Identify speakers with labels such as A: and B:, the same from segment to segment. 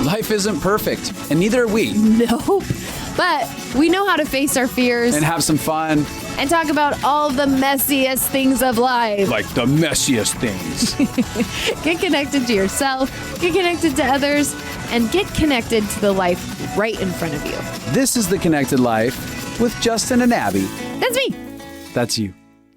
A: Life isn't perfect, and neither are we.
B: Nope. But we know how to face our fears
A: And have some fun.
B: and talk about all the messiest things of life.
A: Like the messiest things.
B: Get connected to yourself, get connected to others, and get connected to the life right in front of you.
A: This is The Connected Life with Justin and Abby.
B: That's me.
A: That's you.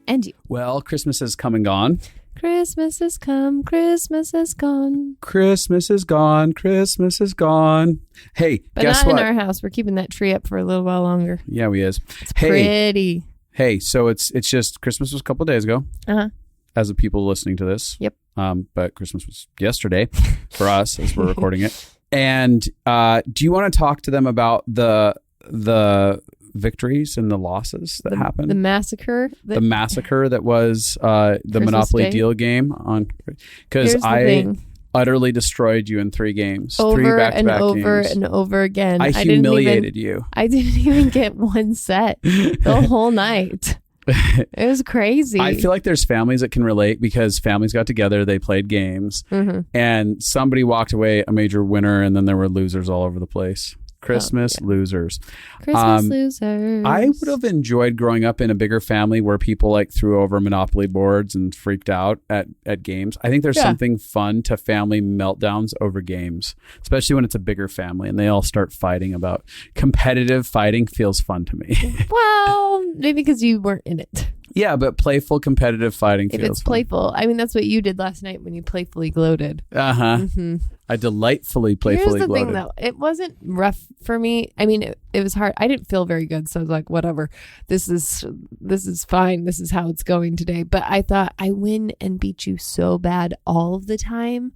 B: And you.
A: Well, Christmas has come and gone.
B: Christmas has come, Christmas has gone.
A: Christmas is gone, Christmas is gone. Hey,
B: But
A: guess
B: not
A: what?
B: in our house. We're keeping that tree up for a little while longer.
A: Yeah, we is.
B: It's pretty.
A: Hey, so it's just Christmas was a couple of days ago.
B: Uh-huh.
A: As of people listening to this.
B: Yep.
A: But Christmas was yesterday for us as we're recording it. And do you want to talk to them about the victories and the losses that happened?
B: The massacre.
A: The massacre that was the
B: Christmas
A: Monopoly
B: Day?
A: deal game on, because
B: Here's the
A: I
B: thing.
A: utterly destroyed you in 3 games,
B: Over
A: 3
B: and
A: back-to-back
B: over
A: games.
B: and over again.
A: I humiliated you.
B: I didn't even get one set the whole night. It was crazy.
A: I feel like there's families that can relate because families got together, they played games, and somebody walked away a major winner, and then there were losers all over the place. Christmas losers.
B: Christmas losers.
A: I would have enjoyed growing up in a bigger family where people like threw over Monopoly boards and freaked out at games. I think there's something fun to family meltdowns over games, especially when it's a bigger family and they all start fighting about competitive fighting feels fun to me.
B: Well, maybe because you weren't in it.
A: Yeah, but playful competitive fighting
B: If
A: feels
B: it's
A: fun.
B: playful. I mean, that's what you did last night when you playfully gloated.
A: Uh-huh. I delightfully playfully
B: Here's the
A: gloated.
B: thing, though. It wasn't rough for me. I mean, it was hard. I didn't feel very good, so I was like, whatever. This is fine. This is how it's going today. But I thought, I win and beat you so bad all of the time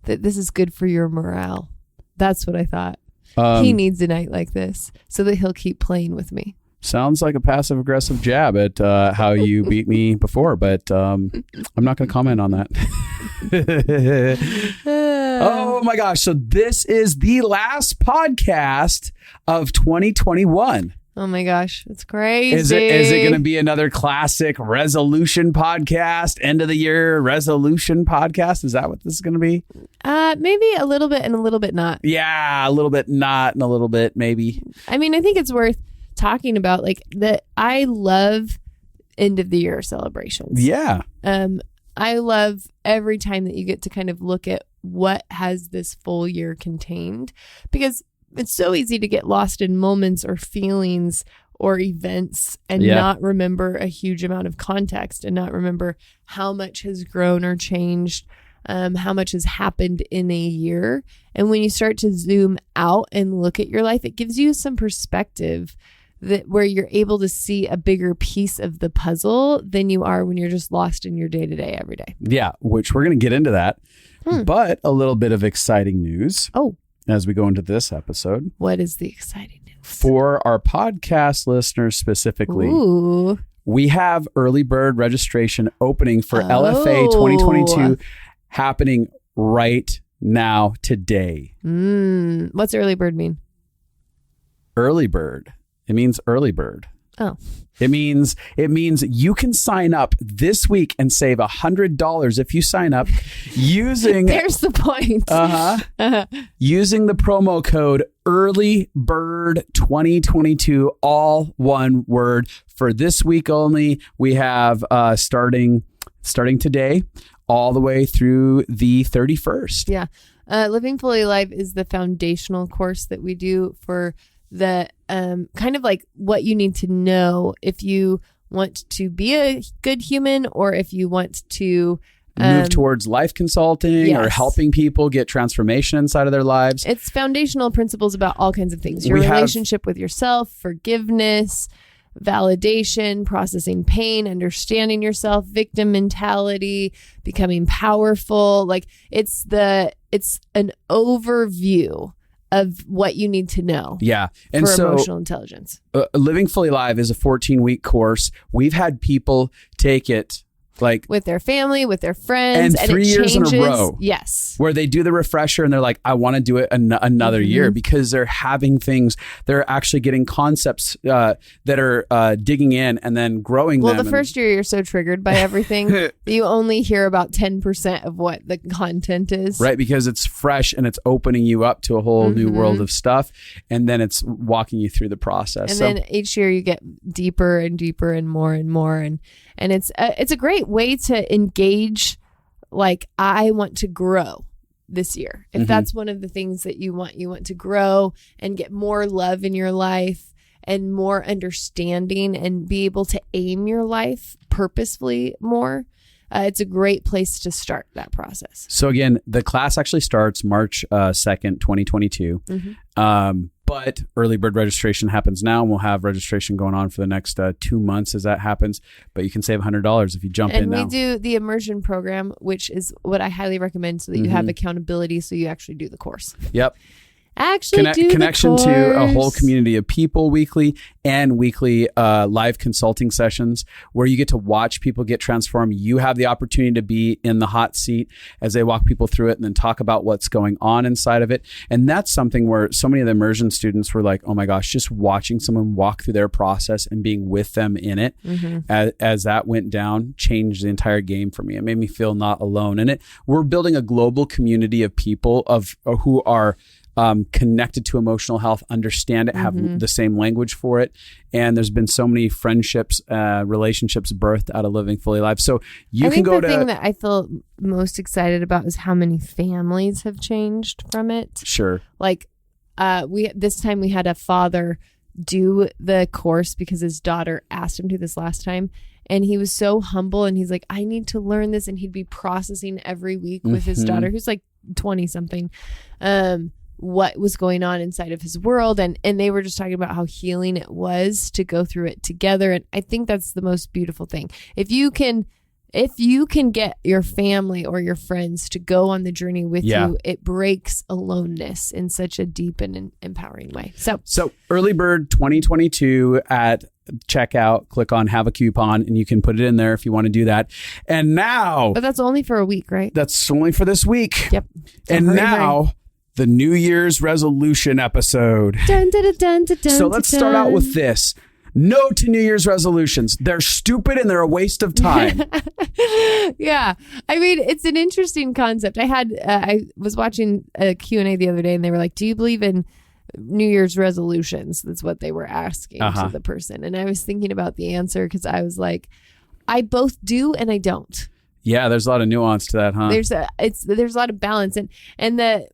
B: that this is good for your morale. That's what I thought. He needs a night like this so that he'll keep playing with me.
A: Sounds like a passive-aggressive jab at how you beat me before, but I'm not going to comment on that. Oh, my gosh. So this is the last podcast of 2021.
B: Oh, my gosh. It's crazy.
A: Is it going to be another classic resolution podcast, end of the year resolution podcast? Is that what this is going to be?
B: Maybe a little bit and a little bit not.
A: Yeah, a little bit not and a little bit maybe.
B: I mean, I think it's worth talking about like that. I love end of the year celebrations.
A: Yeah.
B: I love every time that you get to kind of look at what has this full year contained, because it's so easy to get lost in moments or feelings or events and not remember a huge amount of context and not remember how much has grown or changed, how much has happened in a year. And when you start to zoom out and look at your life, it gives you some perspective that where you're able to see a bigger piece of the puzzle than you are when you're just lost in your day-to-day every day.
A: Yeah, which we're going to get into that. But a little bit of exciting news.
B: Oh,
A: as we go into this episode.
B: what is the exciting news?
A: For our podcast listeners specifically,
B: Ooh.
A: we have early bird registration opening for LFA 2022 happening right now, today.
B: What's early bird mean?
A: Early bird. It means early bird.
B: Oh.
A: It means you can sign up this week and save $100 if you sign up using
B: There's the point.
A: using the promo code EARLYBIRD2022, all one word. For this week only, we have starting today all the way through the 31st.
B: Yeah. Living Fully Alive is the foundational course that we do for the kind of like what you need to know if you want to be a good human or if you want to
A: move towards life consulting or
B: Yes.
A: helping people get transformation inside of their lives.
B: It's foundational principles about all kinds of things. Your relationship with yourself, forgiveness, validation, processing pain, understanding yourself, victim mentality, becoming powerful. Like it's an overview of what you need to know.
A: Yeah. And
B: for
A: so
B: emotional intelligence.
A: Living Fully Alive is a 14-week course. We've had people take it Like
B: with their family, with their friends,
A: and 3 years in a row.
B: Yes.
A: Where they do the refresher and they're like, I want to do it another year, because they're having things, they're actually getting concepts that are digging in and then growing them.
B: Well, the first year you're so triggered by everything that you only hear about 10% of what the content is.
A: Right, because it's fresh and it's opening you up to a whole new world of stuff, and then it's walking you through the process.
B: And then each year you get deeper and deeper and more, and it's a great way to engage. Like, I want to grow this year. If that's one of the things that you want to grow and get more love in your life and more understanding and be able to aim your life purposefully more. It's a great place to start that process.
A: So again, the class actually starts March 2nd, 2022. But early bird registration happens now, and we'll have registration going on for the next 2 months as that happens. But you can save $100 if you jump in now.
B: And we do the immersion program, which is what I highly recommend, so that you have accountability, so you actually do the course.
A: Yep.
B: Connection
A: to a whole community of people weekly, and weekly live consulting sessions where you get to watch people get transformed. You have the opportunity to be in the hot seat as they walk people through it and then talk about what's going on inside of it. And that's something where so many of the immersion students were like, oh my gosh, just watching someone walk through their process and being with them in it as that went down changed the entire game for me. It made me feel not alone in it. We're building a global community of people who are connected to emotional health, understand it, have the same language for it. And there's been so many friendships, relationships birthed out of living fully alive. So you can go to...
B: the thing that I feel most excited about is how many families have changed from it.
A: Sure.
B: Like this time we had a father do the course because his daughter asked him to this last time. And he was so humble, and he's like, I need to learn this. And he'd be processing every week with his daughter, who's like 20 something. What was going on inside of his world, and they were just talking about how healing it was to go through it together. And I think that's the most beautiful thing. If you can get your family or your friends to go on the journey with you, it breaks aloneness in such a deep and empowering way. So
A: early bird 2022 at checkout, click on have a coupon, and you can put it in there if you want to do that. And now,
B: but that's only for a week, right?
A: That's only for this week.
B: Yep.
A: And now the New Year's resolution episode.
B: Dun, dun, dun, dun, dun,
A: so let's start out with this. No to New Year's resolutions. They're stupid and they're a waste of time.
B: Yeah. I mean, it's an interesting concept. I was watching a Q&A the other day, and they were like, do you believe in New Year's resolutions? That's what they were asking to the person. And I was thinking about the answer, because I was like, I both do and I don't.
A: Yeah, there's a lot of nuance to that, huh?
B: There's a lot of balance, and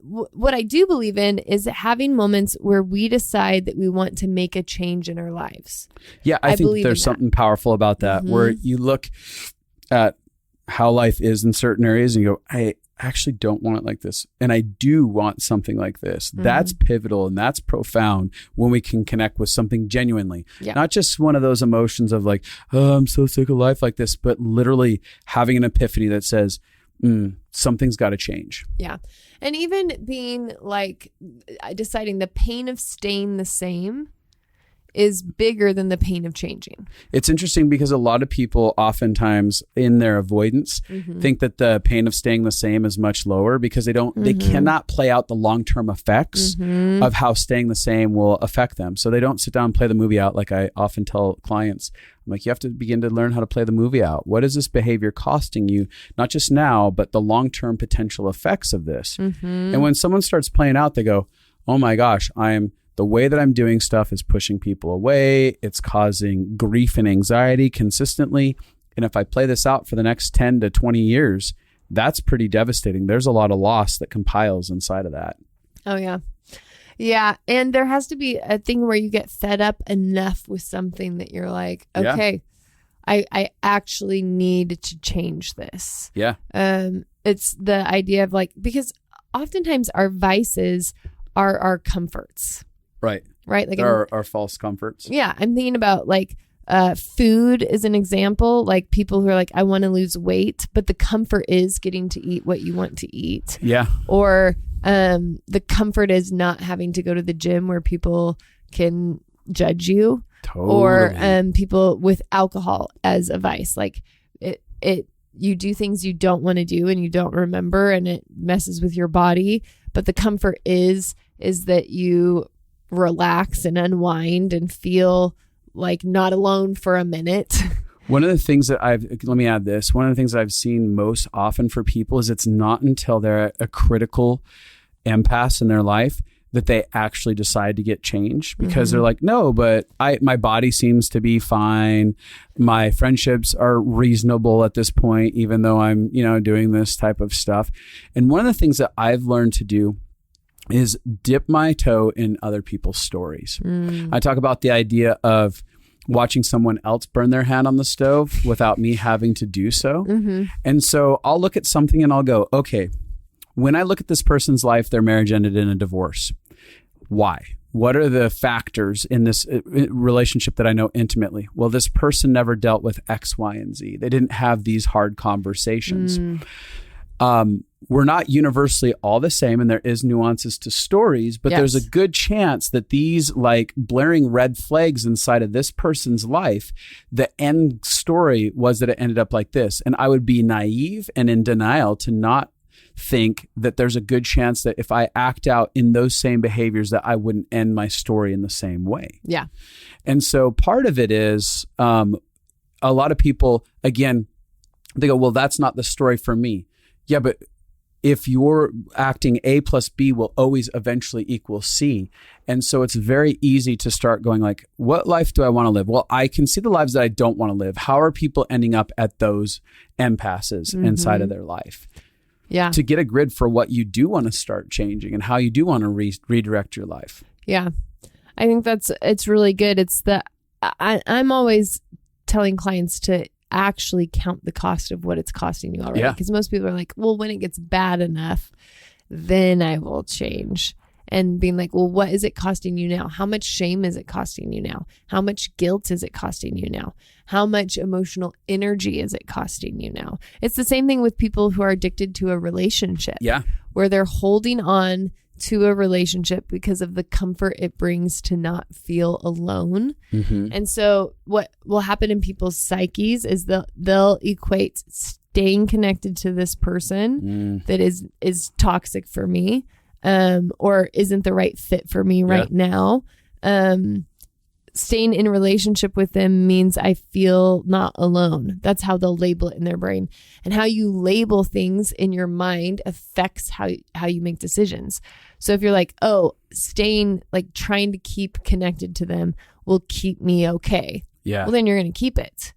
B: what I do believe in is having moments where we decide that we want to make a change in our lives.
A: Yeah, I think there's something powerful about that, where you look at how life is in certain areas and you go, I actually don't want it like this, and I do want something like this. That's pivotal and that's profound when we can connect with something genuinely, not just one of those emotions of like, oh, I'm so sick of life like this, but literally having an epiphany that says, something's got to change.
B: Yeah. And even being like, deciding the pain of staying the same is bigger than the pain of changing.
A: It's interesting because a lot of people oftentimes in their avoidance think that the pain of staying the same is much lower, because they cannot play out the long-term effects of how staying the same will affect them. So they don't sit down and play the movie out, like I often tell clients. I'm like, you have to begin to learn how to play the movie out. What is this behavior costing you? Not just now, but the long-term potential effects of this. And when someone starts playing out, they go, oh my gosh, the way that I'm doing stuff is pushing people away. It's causing grief and anxiety consistently. And if I play this out for the next 10 to 20 years, that's pretty devastating. There's a lot of loss that compiles inside of that.
B: Oh, yeah. Yeah. And there has to be a thing where you get fed up enough with something that you're like, okay, I actually need to change this.
A: Yeah.
B: It's the idea of like, because oftentimes our vices are our comforts.
A: Right.
B: Like
A: our false comforts.
B: Yeah. I'm thinking about like food is an example. Like people who are like, I want to lose weight, but the comfort is getting to eat what you want to eat.
A: Yeah.
B: Or the comfort is not having to go to the gym where people can judge you.
A: Totally.
B: Or people with alcohol as a vice. Like it you do things you don't want to do and you don't remember, and it messes with your body. But the comfort is that you relax and unwind and feel like not alone for a minute.
A: One of the things that let me add this. One of the things that I've seen most often for people is it's not until they're at a critical impasse in their life that they actually decide to get change, because they're like, no, but my body seems to be fine. My friendships are reasonable at this point, even though I'm, doing this type of stuff. And one of the things that I've learned to do is dip my toe in other people's stories. I talk about the idea of watching someone else burn their hand on the stove without me having to do so. And so I'll look at something and I'll go, okay, when I look at this person's life, their marriage ended in a divorce. Why? What are the factors in this relationship that I know intimately? Well, this person never dealt with X, Y, and Z. They didn't have these hard conversations. We're not universally all the same, and there is nuances to stories, but there's a good chance that these like blaring red flags inside of this person's life, the end story was that it ended up like this. And I would be naive and in denial to not think that there's a good chance that if I act out in those same behaviors that I wouldn't end my story in the same way.
B: Yeah.
A: And so part of it is a lot of people, again, they go, well, that's not the story for me. Yeah, but if you're acting A plus B will always eventually equal C. And so it's very easy to start going like, what life do I want to live? Well, I can see the lives that I don't want to live. How are people ending up at those impasses inside of their life?
B: Yeah.
A: To get a grid for what you do want to start changing and how you do want to redirect your life.
B: Yeah. I think it's really good. It's I'm always telling clients to actually count the cost of what it's costing you already. Because most people are like, well, when it gets bad enough, then I will change. And being like, well, what is it costing you now? How much shame is it costing you now? How much guilt is it costing you now? How much emotional energy is it costing you now? It's the same thing with people who are addicted to a relationship.
A: Yeah.
B: Where they're holding on to a relationship because of the comfort it brings to not feel alone. And so what will happen in people's psyches is they'll equate staying connected to this person that is toxic for me, or isn't the right fit for me right now. Staying in a relationship with them means I feel not alone. That's how they'll label it in their brain. And how you label things in your mind affects how you make decisions. So if you're like, oh, staying, like trying to keep connected to them will keep me okay.
A: Yeah.
B: Well, then you're going to keep it.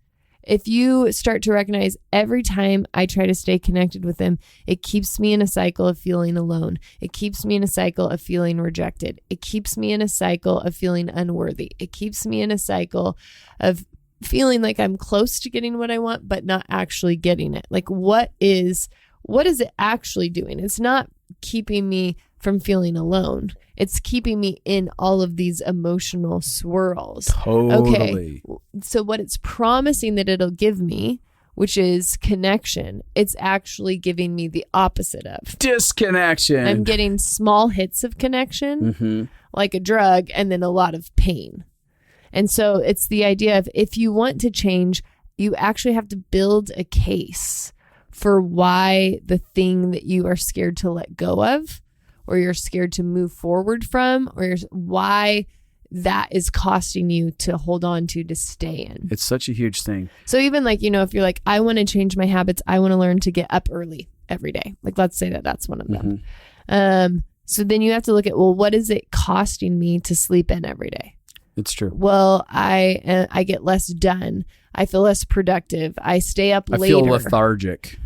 B: If you start to recognize every time I try to stay connected with them, it keeps me in a cycle of feeling alone. It keeps me in a cycle of feeling rejected. It keeps me in a cycle of feeling unworthy. It keeps me in a cycle of feeling like I'm close to getting what I want, but not actually getting it. Like, what is it actually doing? It's not keeping me from feeling alone. It's keeping me in all of these emotional swirls.
A: Totally.
B: Okay. So what it's promising that it'll give me, which is connection, it's actually giving me the opposite of
A: disconnection.
B: I'm getting small hits of connection, like a drug, and then a lot of pain. And so it's the idea of, if you want to change, you actually have to build a case for why the thing that you are scared to let go of, or you're scared to move forward from, or why that is costing you to hold on to stay in.
A: It's such a huge thing.
B: So even like, if you're like, I want to change my habits, I want to learn to get up early every day. Like, let's say that's one of them. So then you have to look at, well, what is it costing me to sleep in every day?
A: It's true.
B: Well, I get less done. I feel less productive. I stay up later.
A: I feel lethargic.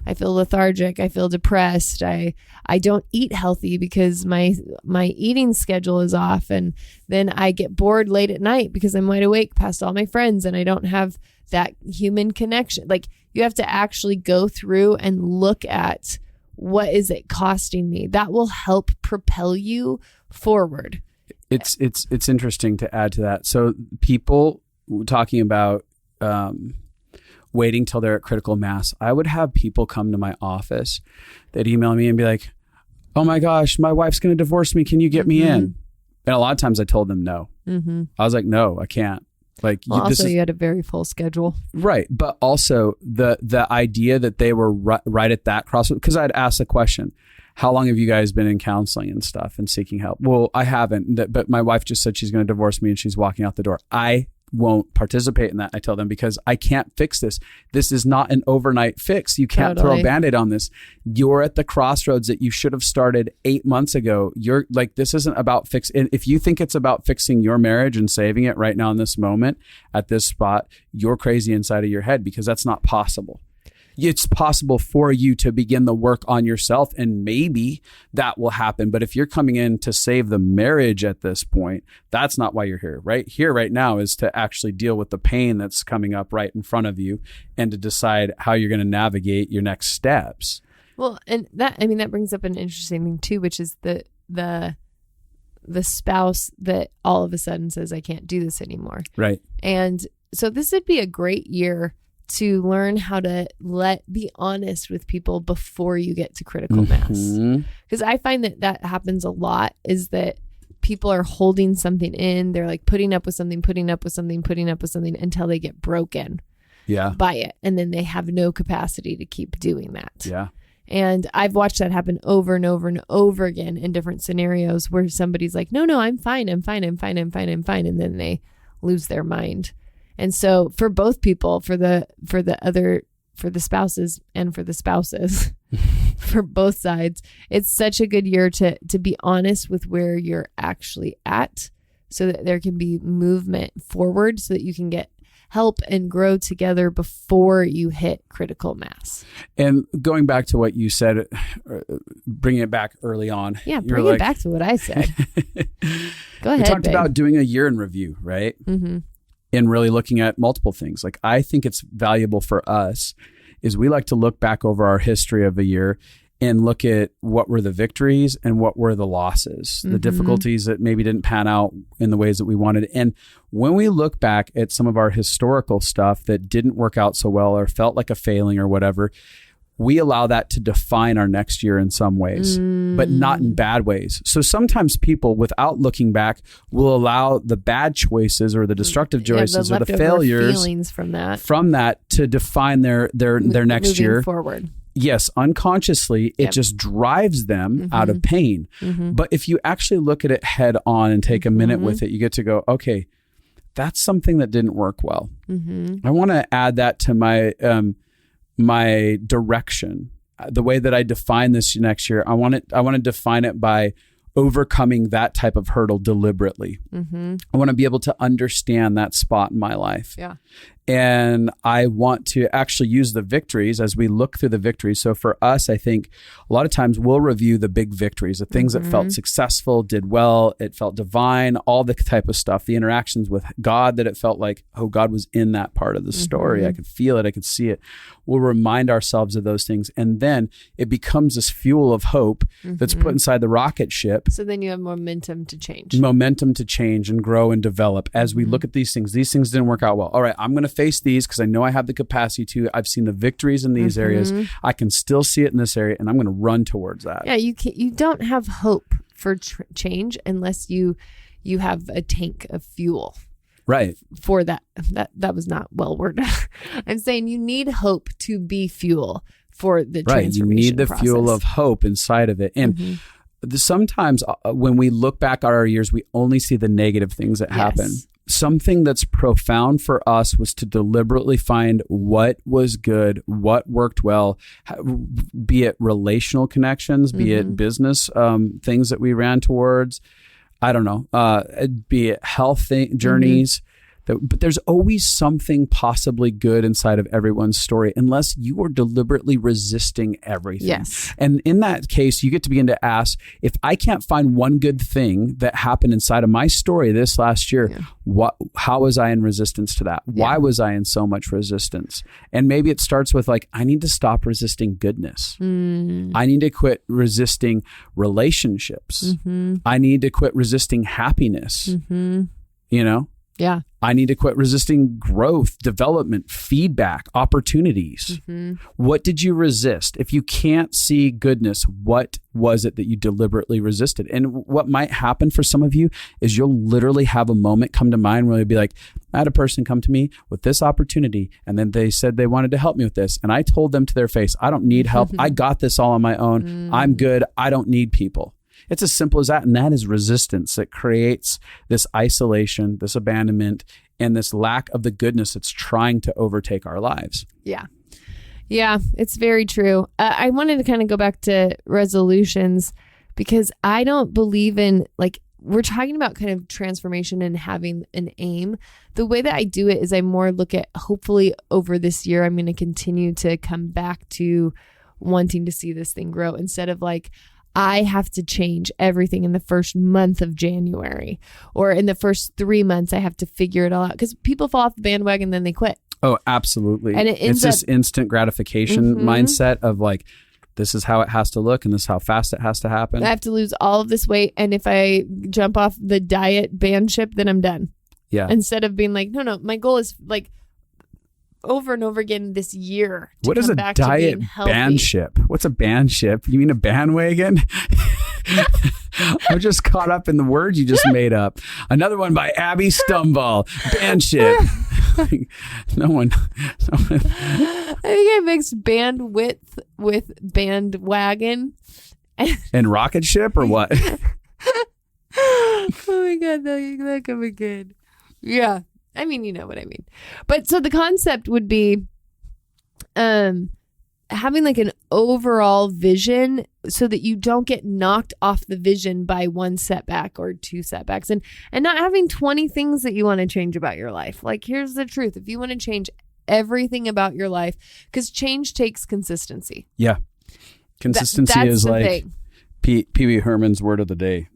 B: I feel depressed. I don't eat healthy because my eating schedule is off. And then I get bored late at night because I'm wide awake past all my friends and I don't have that human connection. Like, you have to actually go through and look at, what is it costing me? That will help propel you forward.
A: It's interesting to add to that. So people talking about waiting till they're at critical mass. I would have people come to my office, they'd email me and be like, oh my gosh, my wife's going to divorce me. Can you get me in? And a lot of times I told them no. I was like, no, I can't. Like
B: you had a very full schedule.
A: Right. But also the idea that they were right at that crossroads, because I'd ask the question, how long have you guys been in counseling and stuff and seeking help? Well, I haven't, but my wife just said she's going to divorce me and she's walking out the door. I won't participate in that. I tell them, because I can't fix this. This is not an overnight fix. You can't throw a Band-Aid on this. You're at the crossroads that you should have started 8 months ago. You're like, this isn't about fixing. If you think it's about fixing your marriage and saving it right now in this moment at this spot, you're crazy inside of your head, because that's not possible. It's possible for you to begin the work on yourself, and maybe that will happen. But if you're coming in to save the marriage at this point, that's not why you're here. Right here, right now, is to actually deal with the pain that's coming up right in front of you and to decide how you're going to navigate your next steps.
B: Well, and that brings up an interesting thing too, which is the spouse that all of a sudden says, I can't do this anymore.
A: Right.
B: And so this would be a great year to learn how to be honest with people before you get to critical mass. Because I find that happens a lot, is that people are holding something in. They're like putting up with something until they get broken by it. And then they have no capacity to keep doing that.
A: Yeah.
B: And I've watched that happen over and over and over again in different scenarios where somebody's like, no, I'm fine. And then they lose their mind. And so for both people, for the spouses and for the spouses, for both sides, it's such a good year to be honest with where you're actually at, so that there can be movement forward, so that you can get help and grow together before you hit critical mass.
A: And going back to what you said, bringing it back early on.
B: Yeah, bring it back to what I said. Go ahead,
A: We talked about doing a year in review, right? Mm-hmm. And really looking at multiple things. Like, I think it's valuable for us is we like to look back over our history of a year and look at what were the victories and what were the losses, the difficulties that maybe didn't pan out in the ways that we wanted. And when we look back at some of our historical stuff that didn't work out so well or felt like a failing or whatever, we allow that to define our next year in some ways, but not in bad ways. So sometimes people, without looking back, will allow the bad choices or the destructive choices or the failures
B: feelings from
A: that to define their next year
B: forward.
A: Yes, unconsciously, it just drives them out of pain. But if you actually look at it head on and take a minute with it, you get to go, okay, that's something that didn't work well. I want to add that to my direction, the way that I define this next year. I want to define it by overcoming that type of hurdle deliberately. I want to be able to understand that spot in my life. Yeah. And I want to actually use the victories as we look through the victories. So for us, I think a lot of times we'll review the big victories, the things that felt successful, did well, it felt divine, all the type of stuff, the interactions with God that it felt like, oh, God was in that part of the story. I could feel it. I could see it. We'll remind ourselves of those things. And then it becomes this fuel of hope that's put inside the rocket ship.
B: So then you have momentum to change
A: and grow and develop as we look at these things. These things didn't work out well. All right, I'm going to face these because I know I have the capacity to. I've seen the victories in these areas. I can still see it in this area, and I'm going to run towards that.
B: Yeah, you don't have hope for change unless you have a tank of fuel.
A: Right.
B: For that was not well worded. I'm saying you need hope to be fuel for the transformation
A: You need the
B: process.
A: fuel of hope inside of it. And sometimes when we look back at our years, we only see the negative things that happen. Something that's profound for us was to deliberately find what was good, what worked well, be it relational connections, be it business things that we ran towards. I don't know, be it health journeys. But there's always something possibly good inside of everyone's story, unless you are deliberately resisting everything.
B: Yes.
A: And in that case, you get to begin to ask, if I can't find one good thing that happened inside of my story this last year, how was I in resistance to that? Why was I in so much resistance? And maybe it starts with like, I need to stop resisting goodness. I need to quit resisting relationships. I need to quit resisting happiness. You know?
B: Yeah.
A: I need to quit resisting growth, development, feedback, opportunities. What did you resist? If you can't see goodness, what was it that you deliberately resisted? And what might happen for some of you is you'll literally have a moment come to mind where you'll be like, I had a person come to me with this opportunity, and then they said they wanted to help me with this. And I told them to their face, I don't need help. I got this all on my own. I'm good. I don't need people. It's as simple as that. And that is resistance that creates this isolation, this abandonment, and this lack of the goodness that's trying to overtake our lives.
B: Yeah. Yeah, it's very true. I wanted to kind of go back to resolutions because I don't believe in, like, we're talking about kind of transformation and having an aim. The way that I do it is I more look at, hopefully over this year, I'm going to continue to come back to wanting to see this thing grow instead of like, I have to change everything in the first month of January, or in the first 3 months, I have to figure it all out, because people fall off the bandwagon, then they quit.
A: Oh, absolutely.
B: And
A: it's this instant gratification mindset of like, this is how it has to look and this is how fast it has to happen.
B: I have to lose all of this weight. And if I jump off the diet band ship, then I'm done.
A: Yeah.
B: Instead of being like, no, my goal is like over and over again this year.
A: What is a diet band ship? What's a band ship? You mean a bandwagon? I'm just caught up in the words you just made up. Another one by Abby Stumball. Band ship. No one.
B: I think I mixed bandwidth with bandwagon.
A: And rocket ship or what?
B: Oh my God, that could be good. Yeah. I mean, you know what I mean. But so the concept would be having like an overall vision so that you don't get knocked off the vision by one setback or two setbacks, and not having 20 things that you want to change about your life. Like, here's the truth. If you want to change everything about your life, because change takes consistency.
A: Yeah. Consistency is like Pee Wee Herman's word of the day.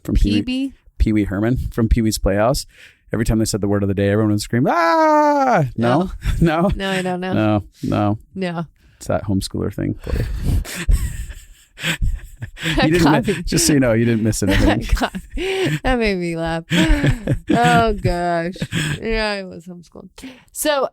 A: From Pee Wee Herman from Pee Wee's Playhouse. Every time they said the word of the day, everyone would scream, ah! No?
B: No, I don't know.
A: No. It's that homeschooler thing. You didn't just so you know, you didn't miss anything.
B: That made me laugh. Oh, gosh. Yeah, I was homeschooled. So,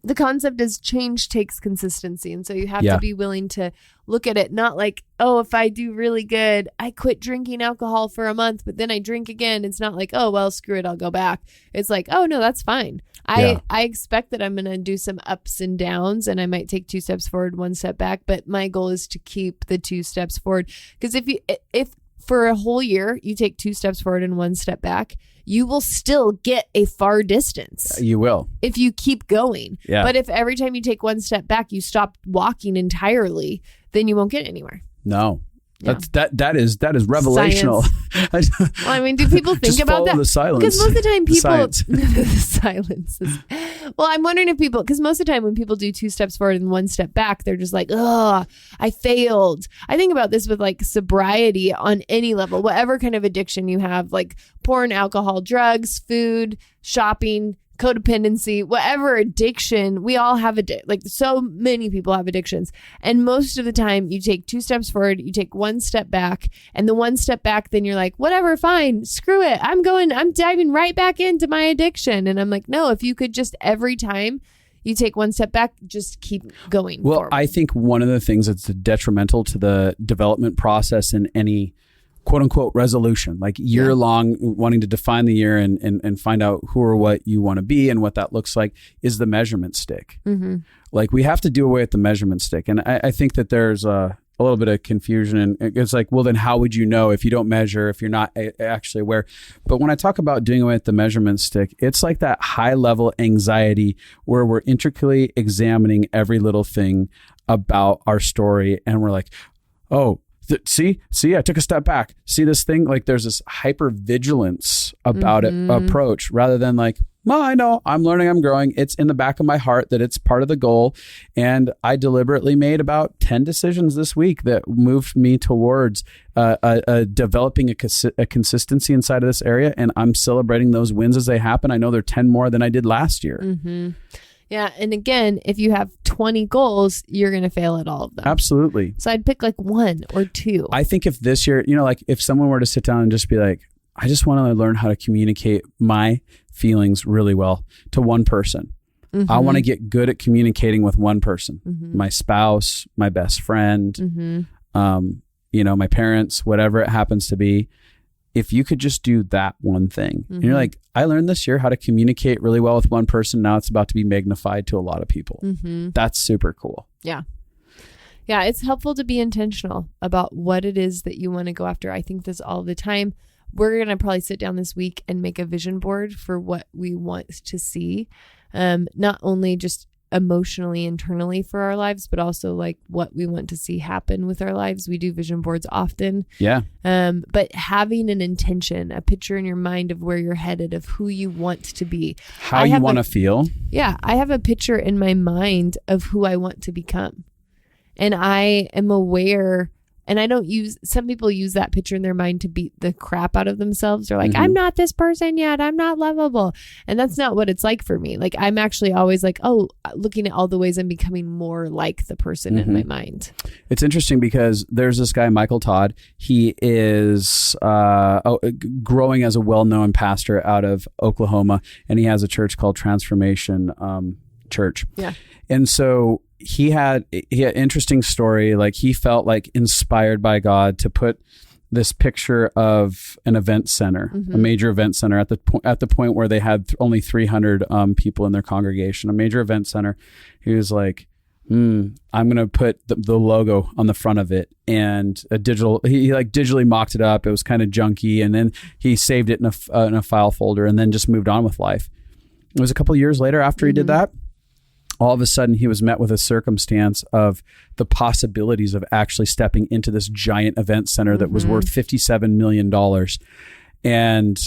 B: the concept is change takes consistency. And so you have to be willing to look at it, not like, oh, if I do really good, I quit drinking alcohol for a month, but then I drink again. It's not like, oh, well, screw it, I'll go back. It's like, oh, no, that's fine. I expect that I'm going to do some ups and downs, and I might take 2 steps forward, 1 step back. But my goal is to keep the 2 steps forward. Because if for a whole year you take 2 steps forward and 1 step back, you will still get a far distance.
A: You will. If
B: you keep going.
A: Yeah.
B: But if every time you take 1 step back, you stop walking entirely, then you won't get anywhere.
A: No. Yeah. That is revelational.
B: Well, I mean, do people think about that?
A: The silence.
B: Because most of the time people
A: the
B: silence. Well, I'm wondering if people, because most of the time when people do 2 steps forward and 1 step back, they're just like, oh, I failed. I think about this with like sobriety on any level, whatever kind of addiction you have, like porn, alcohol, drugs, food, shopping, codependency, whatever addiction, we all have like so many people have addictions. And most of the time you take 2 steps forward, you take 1 step back, and the 1 step back, then you're like, whatever, fine, screw it. I'm diving right back into my addiction. And I'm like, no, if you could just every time you take 1 step back, just keep going.
A: Well,
B: forward.
A: I think one of the things that's detrimental to the development process in any quote unquote resolution, like year long, wanting to define the year and find out who or what you want to be and what that looks like, is the measurement stick. Mm-hmm. Like, we have to do away with the measurement stick. And I think that there's a little bit of confusion, and it's like, well, then how would you know if you don't measure, if you're not actually aware? But when I talk about doing away with the measurement stick, it's like that high level anxiety where we're intricately examining every little thing about our story. And we're like, oh, see, I took a step back. See this thing? Like, there's this hyper vigilance about it approach, rather than like, well, I know, I'm learning, I'm growing. It's in the back of my heart that it's part of the goal. And I deliberately made about 10 decisions this week that moved me towards developing a consistency inside of this area. And I'm celebrating those wins as they happen. I know there are 10 more than I did last year.
B: Mm-hmm. Yeah. And again, if you have 20 goals, you're going to fail at all of them.
A: Absolutely.
B: So I'd pick like 1 or 2.
A: I think if this year, like if someone were to sit down and just be like, I just want to learn how to communicate my feelings really well to one person. I want to get good at communicating with one person, my spouse, my best friend, my parents, whatever it happens to be. If you could just do that one thing, and you're like, I learned this year how to communicate really well with one person. Now it's about to be magnified to a lot of people. That's super cool.
B: Yeah. Yeah. It's helpful to be intentional about what it is that you want to go after. I think this all the time. We're going to probably sit down this week and make a vision board for what we want to see. Not only just emotionally, internally for our lives, but also like what we want to see happen with our lives. We do vision boards often.
A: Yeah.
B: But having an intention, a picture in your mind of where you're headed, of who you want to be.
A: How you want to feel.
B: Yeah. I have a picture in my mind of who I want to become. And I am aware, and some people use that picture in their mind to beat the crap out of themselves. They're like, I'm not this person yet. I'm not lovable. And that's not what it's like for me. Like, I'm actually always like, looking at all the ways I'm becoming more like the person in my mind. It's
A: interesting because there's this guy, Michael Todd. He is growing as a well-known pastor out of Oklahoma, and he has a church called Transformation Church.
B: Yeah.
A: And so he had an interesting story. Like, he felt like inspired by God to put this picture of an event center, a major event center at the point where they had only 300 people in their congregation, a major event center. He was like, I'm going to put the logo on the front of it, and he digitally mocked it up. It was kind of junky. And then he saved it in a file folder and then just moved on with life. It was a couple of years later after he did that. All of a sudden, he was met with a circumstance of the possibilities of actually stepping into this giant event center that was worth $57 million. And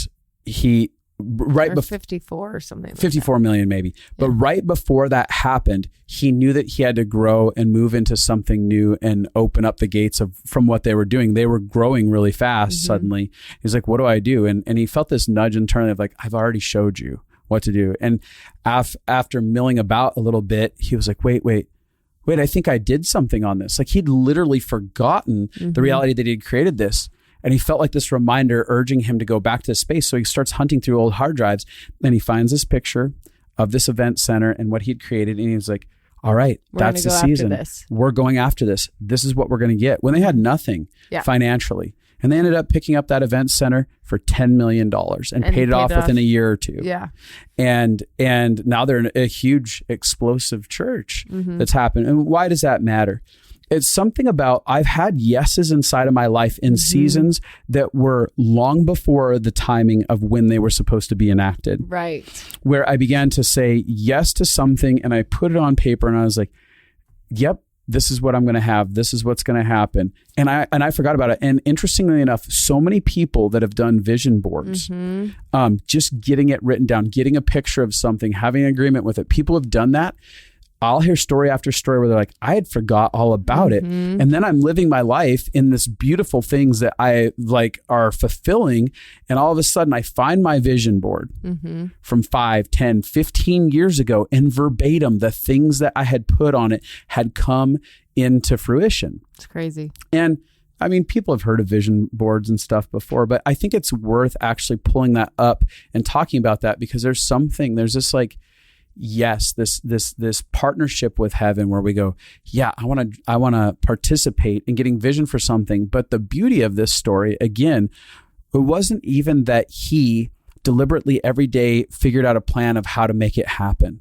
A: he,
B: or 54 or something.
A: 54 million maybe. But right before that happened, he knew that he had to grow and move into something new and open up the gates from what they were doing. They were growing really fast suddenly. He's like, what do I do? And he felt this nudge internally of like, I've already showed you what to do. And after milling about a little bit, he was like, wait, I think I did something on this. Like, he'd literally forgotten the reality that he'd created this. And he felt like this reminder urging him to go back to the space. So he starts hunting through old hard drives, and he finds this picture of this event center and what he'd created. And he was like, all right, that's the season. We're going after this. This is what we're going to get. When they had nothing financially. And they ended up picking up that event center for $10 million and paid it off within a year or two.
B: Yeah.
A: And now they're in a huge, explosive church that's happened. And why does that matter? It's something about, I've had yeses inside of my life in seasons that were long before the timing of when they were supposed to be enacted.
B: Right.
A: Where I began to say yes to something, and I put it on paper, and I was like, yep, this is what I'm going to have. This is what's going to happen. And I forgot about it. And interestingly enough, so many people that have done vision boards, just getting it written down, getting a picture of something, having an agreement with it. People have done that. I'll hear story after story where they're like, I had forgot all about it. And then I'm living my life in this beautiful things that I like are fulfilling. And all of a sudden I find my vision board from 5, 10, 15 years ago, and verbatim, the things that I had put on it had come into fruition.
B: It's crazy.
A: And I mean, people have heard of vision boards and stuff before, but I think it's worth actually pulling that up and talking about that, because there's this like, yes, this partnership with heaven where we go, yeah, I want to participate in getting vision for something. But the beauty of this story, again, it wasn't even that he deliberately every day figured out a plan of how to make it happen.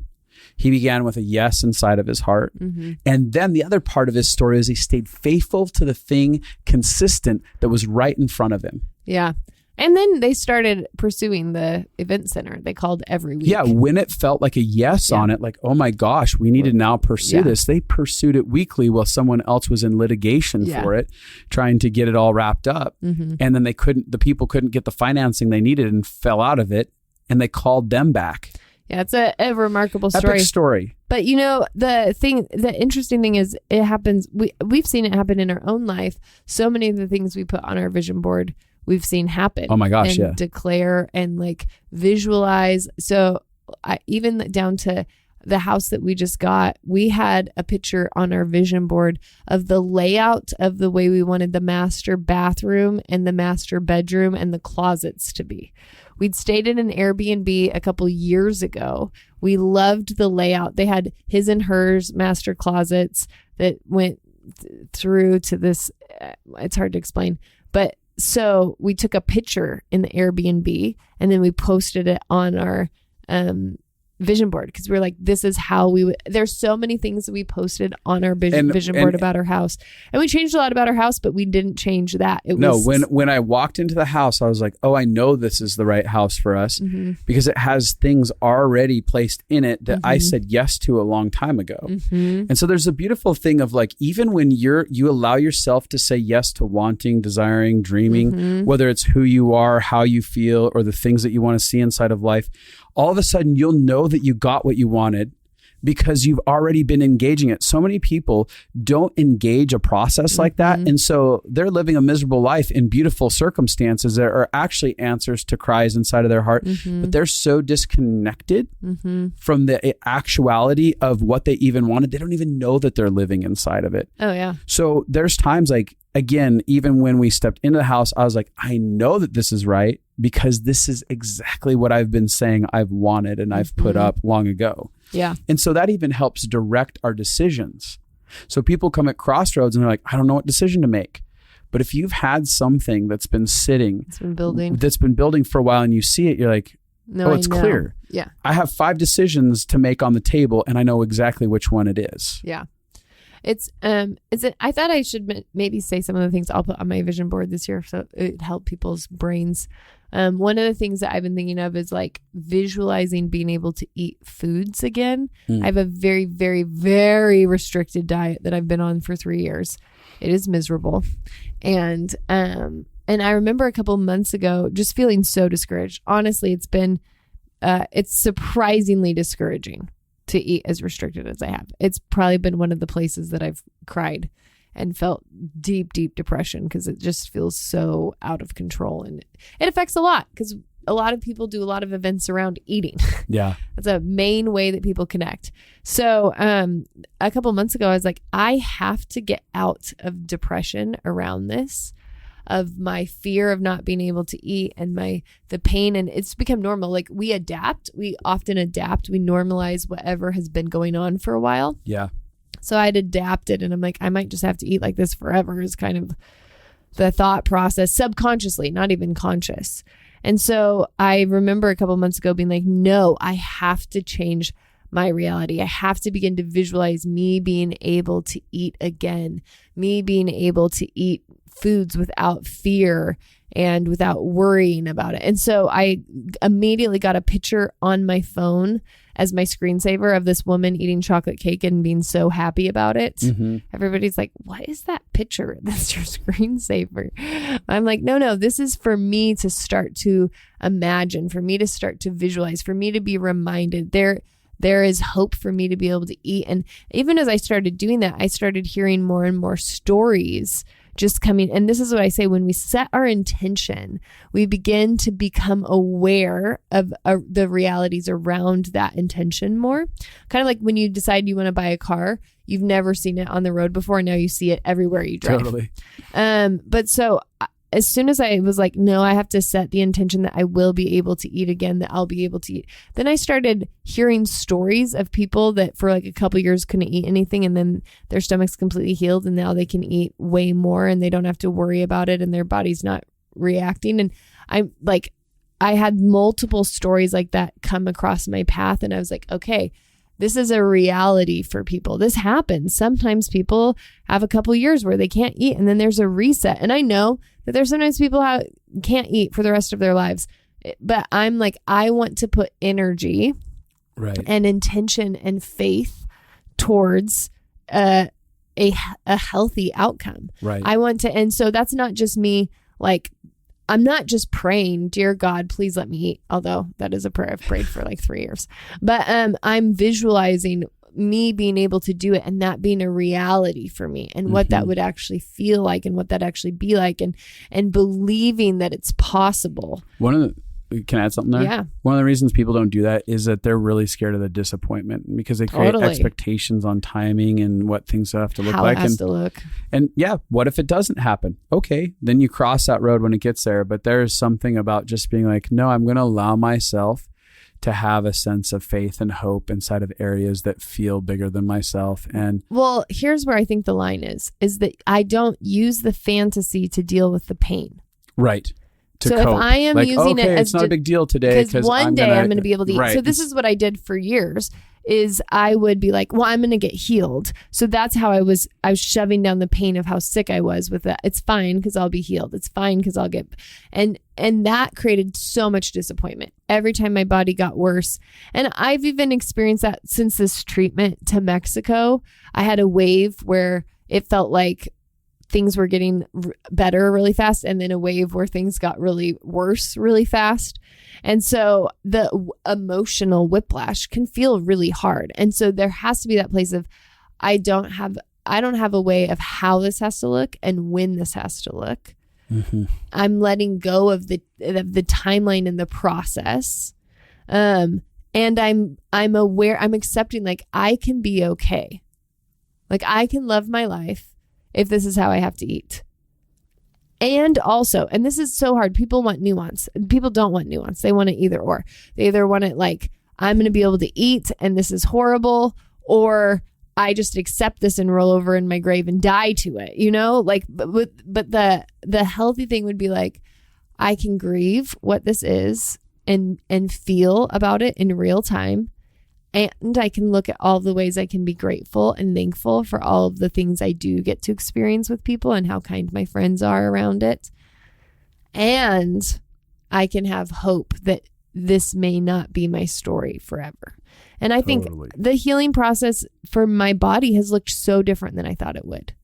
A: He began with a yes inside of his heart. And then the other part of his story is he stayed faithful to the thing consistent that was right in front of him.
B: Yeah. And then they started pursuing the event center. They called every week.
A: Yeah, when it felt like a yes on it, like, oh my gosh, we need to now pursue this. They pursued it weekly while someone else was in litigation for it, trying to get it all wrapped up. And then the people couldn't get the financing they needed and fell out of it, and they called them back.
B: Yeah, it's a remarkable story.
A: Epic story.
B: But the interesting thing is it happens. We've seen it happen in our own life. So many of the things we put on our vision board, we've seen happen.
A: Oh my gosh,
B: and declare and like visualize. So even down to the house that we just got, we had a picture on our vision board of the layout of the way we wanted the master bathroom and the master bedroom and the closets to be. We'd stayed in an Airbnb a couple years ago. We loved the layout. They had his and hers master closets that went through to this. It's hard to explain, but so we took a picture in the Airbnb and then we posted it on our vision board because we're like, this is how we would. There's so many things that we posted on our vision board about our house, and we changed a lot about our house, but we didn't change that.
A: When I walked into the house, I was like, oh, I know this is the right house for us because it has things already placed in it that I said yes to a long time ago. And so there's a beautiful thing of like, even when you allow yourself to say yes to wanting, desiring, dreaming, whether it's who you are, how you feel, or the things that you want to see inside of life, all of a sudden you'll know that you got what you wanted because you've already been engaging it. So many people don't engage a process like that. And so they're living a miserable life in beautiful circumstances that are actually answers to cries inside of their heart. But they're so disconnected from the actuality of what they even wanted. They don't even know that they're living inside of it.
B: Oh, yeah.
A: So there's times like, again, even when we stepped into the house, I was like, I know that this is right because this is exactly what I've been saying I've wanted and I've put up long ago.
B: Yeah.
A: And so that even helps direct our decisions. So people come at crossroads and they're like, I don't know what decision to make. But if you've had something that's been sitting, that's been building for a while and you see it, you're like, no, it's clear.
B: Yeah.
A: I have 5 decisions to make on the table and I know exactly which one it is.
B: Yeah. I thought I should maybe say some of the things I'll put on my vision board this year so it help people's brains. One of the things that I've been thinking of is like visualizing being able to eat foods again. I have a very, very, very restricted diet that I've been on for 3 years. It is miserable. And I remember a couple months ago just feeling so discouraged. Honestly, it's surprisingly discouraging to eat as restricted as I have. It's probably been one of the places that I've cried and felt deep, deep depression because it just feels so out of control. And it affects a lot because a lot of people do a lot of events around eating.
A: Yeah.
B: That's a main way that people connect. So a couple months ago, I was like, I have to get out of depression around this, of my fear of not being able to eat and the pain. And it's become normal. Like we often adapt. We normalize whatever has been going on for a while.
A: Yeah.
B: So I'd adapted and I'm like, I might just have to eat like this forever is kind of the thought process subconsciously, not even conscious. And so I remember a couple months ago being like, no, I have to change my reality. I have to begin to visualize me being able to eat again, me being able to eat foods without fear and without worrying about it. And so I immediately got a picture on my phone as my screensaver of this woman eating chocolate cake and being so happy about it. Everybody's like, what is that picture? That's your screensaver. I'm like, no, this is for me to start to imagine, for me to start to visualize, for me to be reminded there is hope for me to be able to eat. And even as I started doing that, I started hearing more and more stories just coming. And this is what I say, when we set our intention, we begin to become aware of the realities around that intention more. Kind of like when you decide you want to buy a car, you've never seen it on the road before. Now you see it everywhere you drive.
A: Totally.
B: But so as soon as I was like, no, I have to set the intention that I will be able to eat again, that I'll be able to eat. Then I started hearing stories of people that for like a couple years couldn't eat anything and then their stomach's completely healed and now they can eat way more and they don't have to worry about it and their body's not reacting. And I had multiple stories like that come across my path and I was like, okay, this is a reality for people. This happens. Sometimes people have a couple years where they can't eat and then there's a reset. And I know that there's sometimes people can't eat for the rest of their lives. But I'm like, I want to put energy and intention and faith towards a healthy outcome.
A: Right.
B: I want to, and so that's not just me, like, I'm not just praying, dear God, please let me eat. Although that is a prayer I've prayed for like 3 years. But I'm visualizing me being able to do it and that being a reality for me and what that would actually feel like and what that actually be like and believing that it's possible.
A: One of Can I add something there?
B: Yeah.
A: One of the reasons people don't do that is that they're really scared of the disappointment because they create expectations on timing and what things have to look like.
B: How it has to look.
A: And yeah, what if it doesn't happen? Okay, then you cross that road when it gets there. But there's something about just being like, no, I'm going to allow myself to have a sense of faith and hope inside of areas that feel bigger than myself. And
B: well, here's where I think the line is that I don't use the fantasy to deal with the pain.
A: Right.
B: So cope. If I am using it as
A: it's not a big deal today
B: because one day I'm going to be able to eat. Right. So this is what I did for years is I would be like, well, I'm going to get healed. So that's how I was shoving down the pain of how sick I was with that. It's fine because I'll be healed. It's fine because I'll get, and that created so much disappointment every time my body got worse. And I've even experienced that since this treatment to Mexico. I had a wave where it felt like things were getting better really fast, and then a wave where things got really worse really fast. And so the emotional whiplash can feel really hard. And so there has to be that place of I don't have a way of how this has to look and when this has to look. Mm-hmm. I'm letting go of the timeline and the process. And I'm aware, I'm accepting like I can be okay. Like I can love my life if this is how I have to eat. And also, and this is so hard, people want nuance. People don't want nuance. They want it either or. They either want it like, I'm going to be able to eat and this is horrible, or I just accept this and roll over in my grave and die to it, you know? Like, but the healthy thing would be like, I can grieve what this is and feel about it in real time. And I can look at all the ways I can be grateful and thankful for all of the things I do get to experience with people and how kind my friends are around it. And I can have hope that this may not be my story forever. And I think the healing process for my body has looked so different than I thought it would.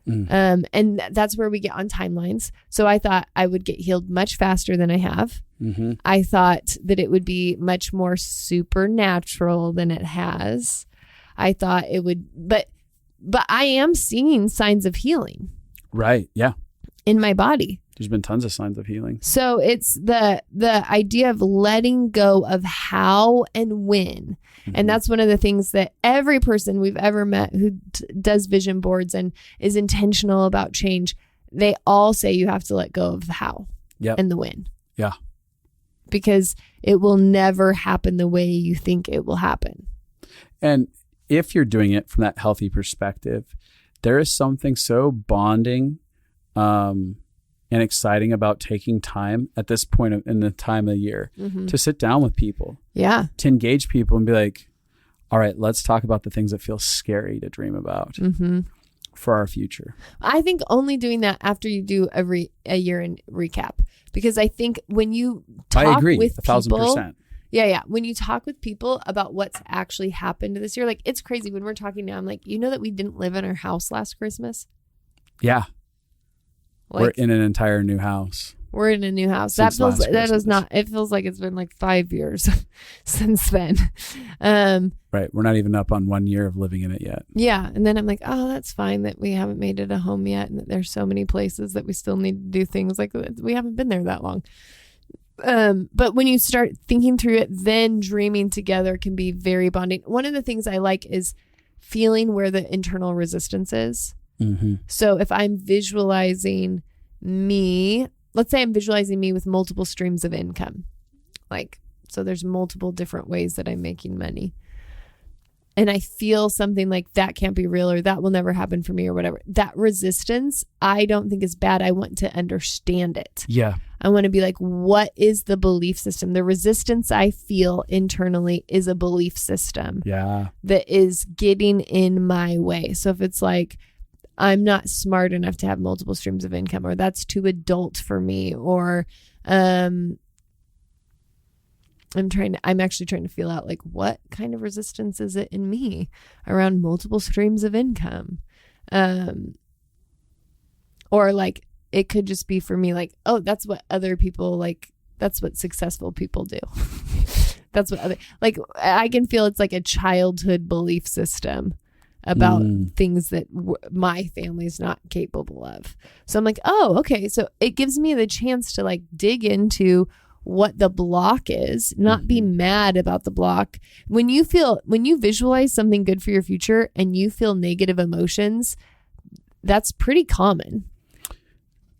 B: And that's where we get on timelines. So I thought I would get healed much faster than I have. Mm-hmm. I thought that it would be much more supernatural than it has. I thought it would, but I am seeing signs of healing. Right. Yeah. In my body.
A: There's been tons of signs of healing.
B: So it's the idea of letting go of how and when. Mm-hmm. And that's one of the things that every person we've ever met who does vision boards and is intentional about change, they all say you have to let go of the how and the when. Yeah. Because it will never happen the way you think it will happen.
A: And if you're doing it from that healthy perspective, there is something so bonding and exciting about taking time at this point in the time of the year to sit down with people. Yeah. To engage people and be like, all right, let's talk about the things that feel scary to dream about for our future.
B: I think only doing that after you do a year in recap, because I think when you talk with 1,000%. Yeah. When you talk with people about what's actually happened this year, like it's crazy when we're talking now, I'm like, you know that we didn't live in our house last Christmas? Yeah.
A: Like, we're in an entire new house.
B: We're in a new house. It feels like it's been like 5 years since then.
A: Right. We're not even up on 1 year of living in it yet.
B: Yeah. And then I'm like, oh, that's fine that we haven't made it a home yet. And that there's so many places that we still need to do things like we haven't been there that long. But when you start thinking through it, then dreaming together can be very bonding. One of the things I like is feeling where the internal resistance is. Mm-hmm. So if I'm visualizing me, let's say I'm visualizing me with multiple streams of income. Like, so there's multiple different ways that I'm making money. And I feel something like that can't be real, or that will never happen for me, or whatever. That resistance, I don't think is bad. I want to understand it. Yeah. I want to be like, what is the belief system? The resistance I feel internally is a belief system. Yeah. That is getting in my way. So if it's like, I'm not smart enough to have multiple streams of income, or that's too adult for me, or I'm actually trying to feel out like what kind of resistance is it in me around multiple streams of income. Or like it could just be for me like, oh, that's what other people like, that's what successful people do. That's what I can feel it's like a childhood belief system about things that my family's not capable of. So I'm like, oh, okay. So it gives me the chance to like dig into what the block is, not be mad about the block. When you visualize something good for your future and you feel negative emotions, that's pretty common.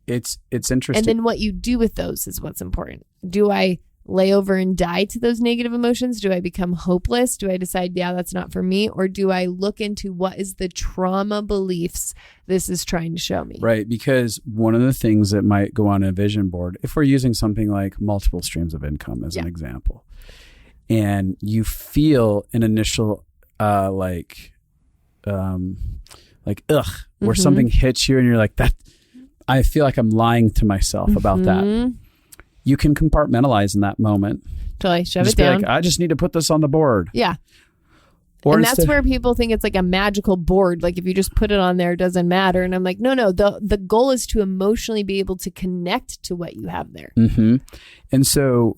A: It's interesting.
B: And then what you do with those is what's important. Do I lay over and die to those negative emotions? Do I become hopeless? Do I decide, yeah, that's not for me? Or do I look into what is the trauma beliefs this is trying to show me?
A: Right. Because one of the things that might go on a vision board, if we're using something like multiple streams of income as an example, and you feel an initial where something hits you and you're like, that I feel like I'm lying to myself about that. You can compartmentalize in that moment.
B: Totally. Shove
A: just
B: it down.
A: Like, I just need to put this on the board.
B: Yeah.
A: Or
B: and that's where people think it's like a magical board. Like if you just put it on there, it doesn't matter. And I'm like, no. The goal is to emotionally be able to connect to what you have there.
A: And so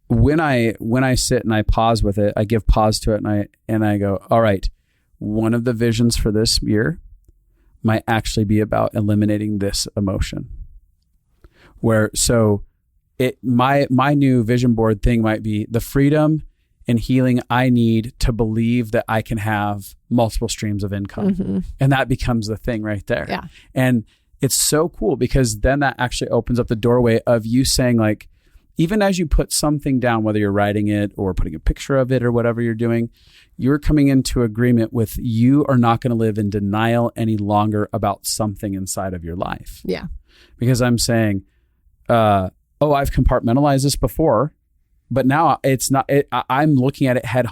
A: when I sit and I pause with it, I give pause to it and I go, all right, one of the visions for this year might actually be about eliminating this emotion. My new vision board thing might be the freedom and healing I need to believe that I can have multiple streams of income. And that becomes the thing right there.
B: Yeah.
A: And it's so cool because then that actually opens up the doorway of you saying, like, even as you put something down, whether you're writing it or putting a picture of it or whatever you're doing, you're coming into agreement with you are not going to live in denial any longer about something inside of your life.
B: Yeah.
A: Because I'm saying, I've compartmentalized this before, but now it's not. I'm looking at it head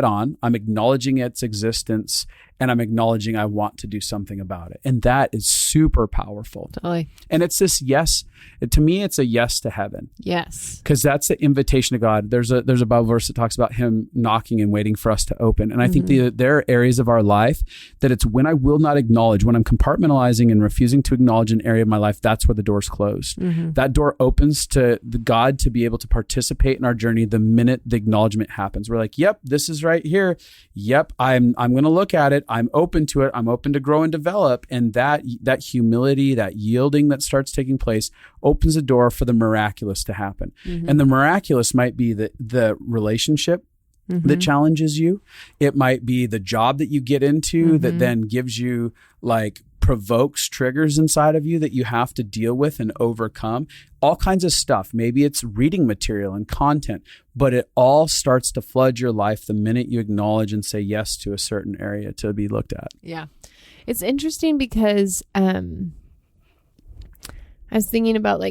A: on. I'm acknowledging its existence, and I'm acknowledging I want to do something about it, and that is super powerful.
B: Totally.
A: And it's this yes. To me, it's a yes to heaven.
B: Yes.
A: Because that's the invitation to God. There's a Bible verse that talks about Him knocking and waiting for us to open. And I think there are areas of our life that it's when I will not acknowledge, when I'm compartmentalizing and refusing to acknowledge an area of my life, that's where the door's closed. That door opens to God to be able to participate in our journey the minute the acknowledgement happens. We're like, yep, this is right here. Yep, I'm going to look at it. I'm open to it. I'm open to grow and develop. And that humility, that yielding that starts taking place opens the door for the miraculous to happen. And the miraculous might be the relationship that challenges you. It might be the job that you get into that then gives you provokes triggers inside of you that you have to deal with and overcome. All kinds of stuff. Maybe it's reading material and content, but it all starts to flood your life the minute you acknowledge and say yes to a certain area to be looked at.
B: Yeah. It's interesting because I was thinking about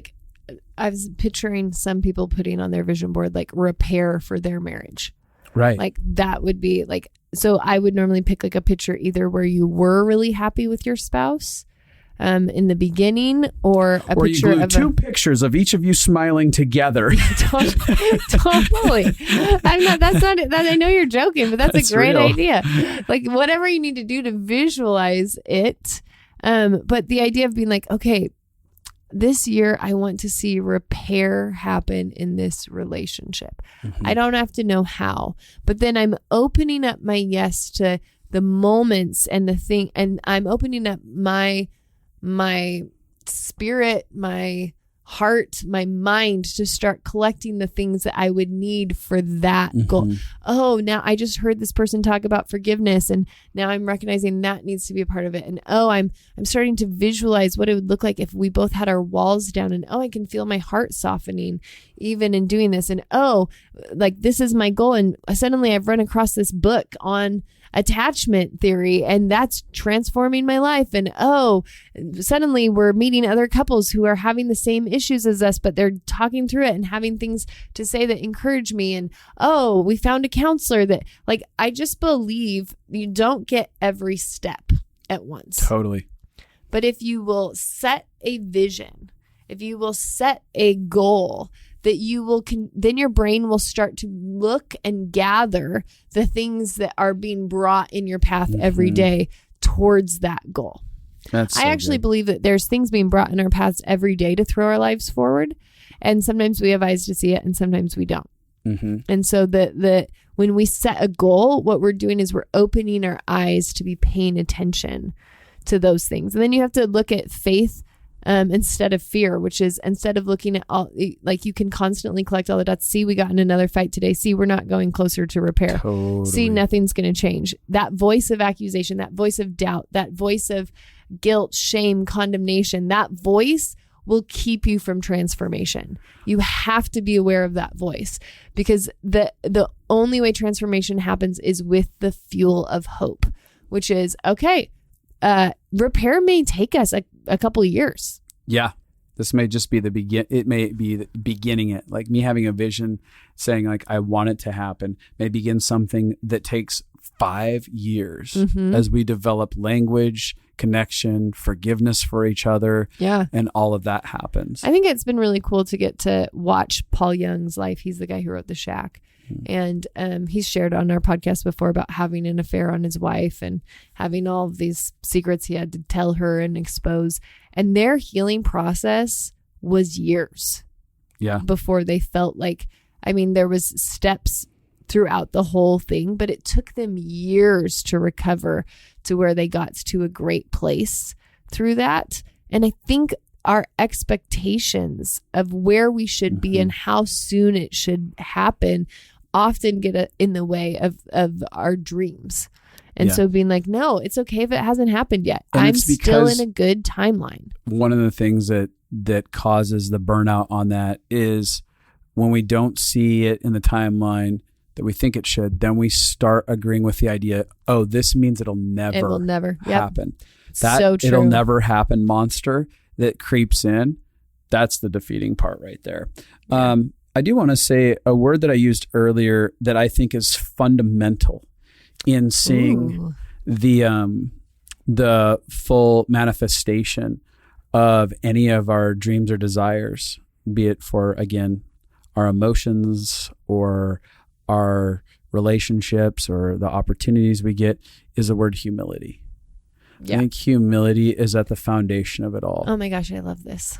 B: I was picturing some people putting on their vision board repair for their marriage.
A: Right.
B: That would be so I would normally pick a picture either where you were really happy with your spouse in the beginning or a
A: or
B: picture
A: you glue
B: of
A: two pictures of each of you smiling together.
B: Totally. That's not it. I know you're joking, but that's a great idea. Whatever you need to do to visualize it. But the idea of being okay, this year, I want to see repair happen in this relationship. I don't have to know how, but then I'm opening up my yes to the moments and the thing, and I'm opening up my spirit, my heart, my mind to start collecting the things that I would need for that goal. Oh, now I just heard this person talk about forgiveness, and now I'm recognizing that needs to be a part of it. And I'm starting to visualize what it would look like if we both had our walls down, and I can feel my heart softening even in doing this. And this is my goal. And suddenly I've run across this book on attachment theory, and that's transforming my life. And suddenly we're meeting other couples who are having the same issues as us, but they're talking through it and having things to say that encourage me. And we found a counselor that I just believe you don't get every step at once.
A: Totally.
B: But if you will set a vision, if you will set a goal, that you will then your brain will start to look and gather the things that are being brought in your path every day towards that goal. I actually believe that there's things being brought in our paths every day to throw our lives forward, and sometimes we have eyes to see it and sometimes we don't. And so when we set a goal, what we're doing is we're opening our eyes to be paying attention to those things. And then you have to look at faith instead of fear, which is instead of looking at all, like you can constantly collect all the dots. See, we got in another fight today. See, we're not going closer to repair.
A: Totally.
B: See, nothing's going to change. That voice of accusation, that voice of doubt, that voice of guilt, shame, condemnation, that voice will keep you from transformation. You have to be aware of that voice, because the only way transformation happens is with the fuel of hope, which is, okay, repair may take us a couple of years.
A: Yeah. This may just be it may be beginning it. Like me having a vision saying like, I want it to happen, may begin something that takes 5 years as we develop language, connection, forgiveness for each other.
B: Yeah.
A: And all of that happens.
B: I think it's been really cool to get to watch Paul Young's life. He's the guy who wrote The Shack. And he's shared on our podcast before about having an affair on his wife and having all of these secrets he had to tell her and expose. And their healing process was years.
A: Yeah.
B: Before they felt like, I mean, there was steps throughout the whole thing, but it took them years to recover to where they got to a great place through that. And I think our expectations of where we should be and how soon it should happen often get in the way of our dreams. And so being like, no, it's okay if it hasn't happened yet.
A: And
B: I'm still in a good timeline.
A: One of the things that causes the burnout on that is when we don't see it in the timeline that we think it should, then we start agreeing with the idea, oh, this means it will never happen. That
B: so true.
A: It'll never happen monster that creeps in. That's the defeating part right there. Yeah. I do want to say a word that I used earlier that I think is fundamental in seeing the full manifestation of any of our dreams or desires, be it for, again, our emotions or our relationships or the opportunities we get, is the word humility. Yeah. I think humility is at the foundation of it all.
B: Oh my gosh, I love this.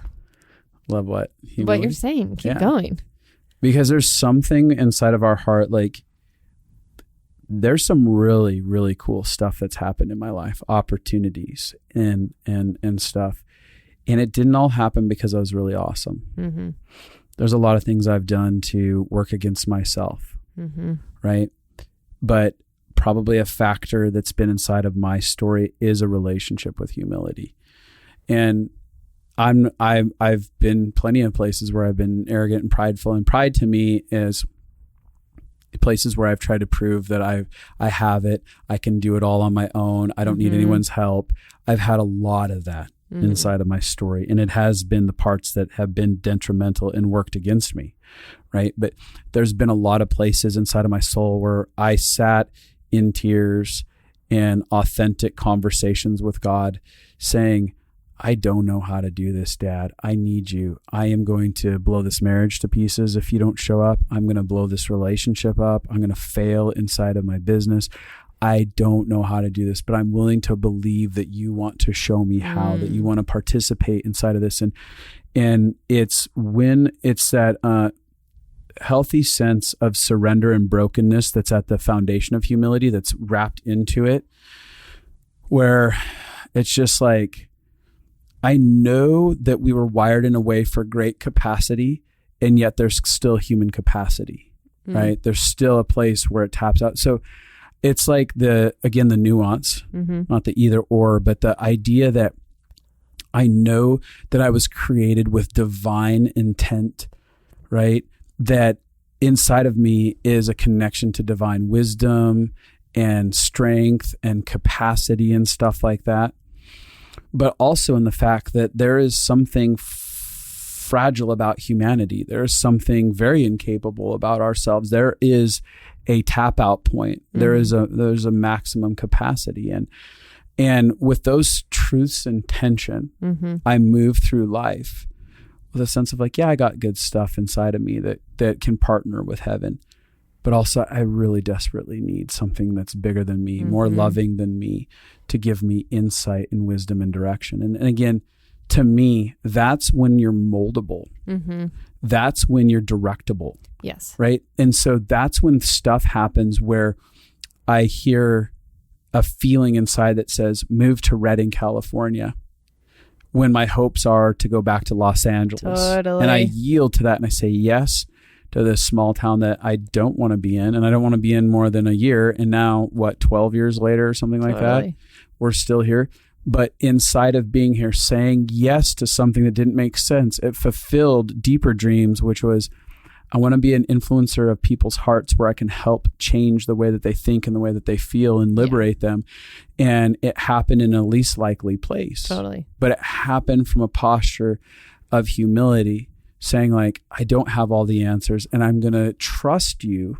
A: Love what? Humility?
B: What you're saying. Keep going.
A: Because there's something inside of our heart, like there's some really, really cool stuff that's happened in my life, opportunities and stuff. And it didn't all happen because I was really awesome. There's a lot of things I've done to work against myself, right? But probably a factor that's been inside of my story is a relationship with humility. And I've been plenty of places where I've been arrogant and prideful, and pride to me is places where I've tried to prove that I have it, I can do it all on my own, I don't need anyone's help. I've had a lot of that inside of my story, and it has been the parts that have been detrimental and worked against me, right? But there's been a lot of places inside of my soul where I sat in tears and authentic conversations with God saying, I don't know how to do this, Dad. I need you. I am going to blow this marriage to pieces if you don't show up. I'm going to blow this relationship up. I'm going to fail inside of my business. I don't know how to do this, but I'm willing to believe that you want to show me how, that you want to participate inside of this. And it's when it's that healthy sense of surrender and brokenness that's at the foundation of humility that's wrapped into it, where it's just like, I know that we were wired in a way for great capacity, and yet there's still human capacity, right? There's still a place where it taps out. So it's like the nuance, not the either or, but the idea that I know that I was created with divine intent, right? That inside of me is a connection to divine wisdom and strength and capacity and stuff like that. But also in the fact that there is something fragile about humanity. There is something very incapable about ourselves. There is a tap out point. There's a maximum capacity. And with those truths in tension, I move through life with a sense of like, yeah, I got good stuff inside of me that can partner with heaven. But also I really desperately need something that's bigger than me, more loving than me, to give me insight and wisdom and direction. And again, to me, that's when you're moldable. That's when you're directable.
B: Yes.
A: Right. And so that's when stuff happens where I hear a feeling inside that says, move to Redding, California. when my hopes are to go back to Los Angeles.
B: Totally.
A: And I yield to that and I say yes to this small town that I don't want to be in, and I don't want to be in more than a year. And now, 12 years later or something like that, we're still here. But inside of being here, saying yes to something that didn't make sense, it fulfilled deeper dreams, which was, I want to be an influencer of people's hearts where I can help change the way that they think and the way that they feel and liberate them. And it happened in a least likely place.
B: Totally.
A: But it happened from a posture of humility, saying like, I don't have all the answers and I'm going to trust you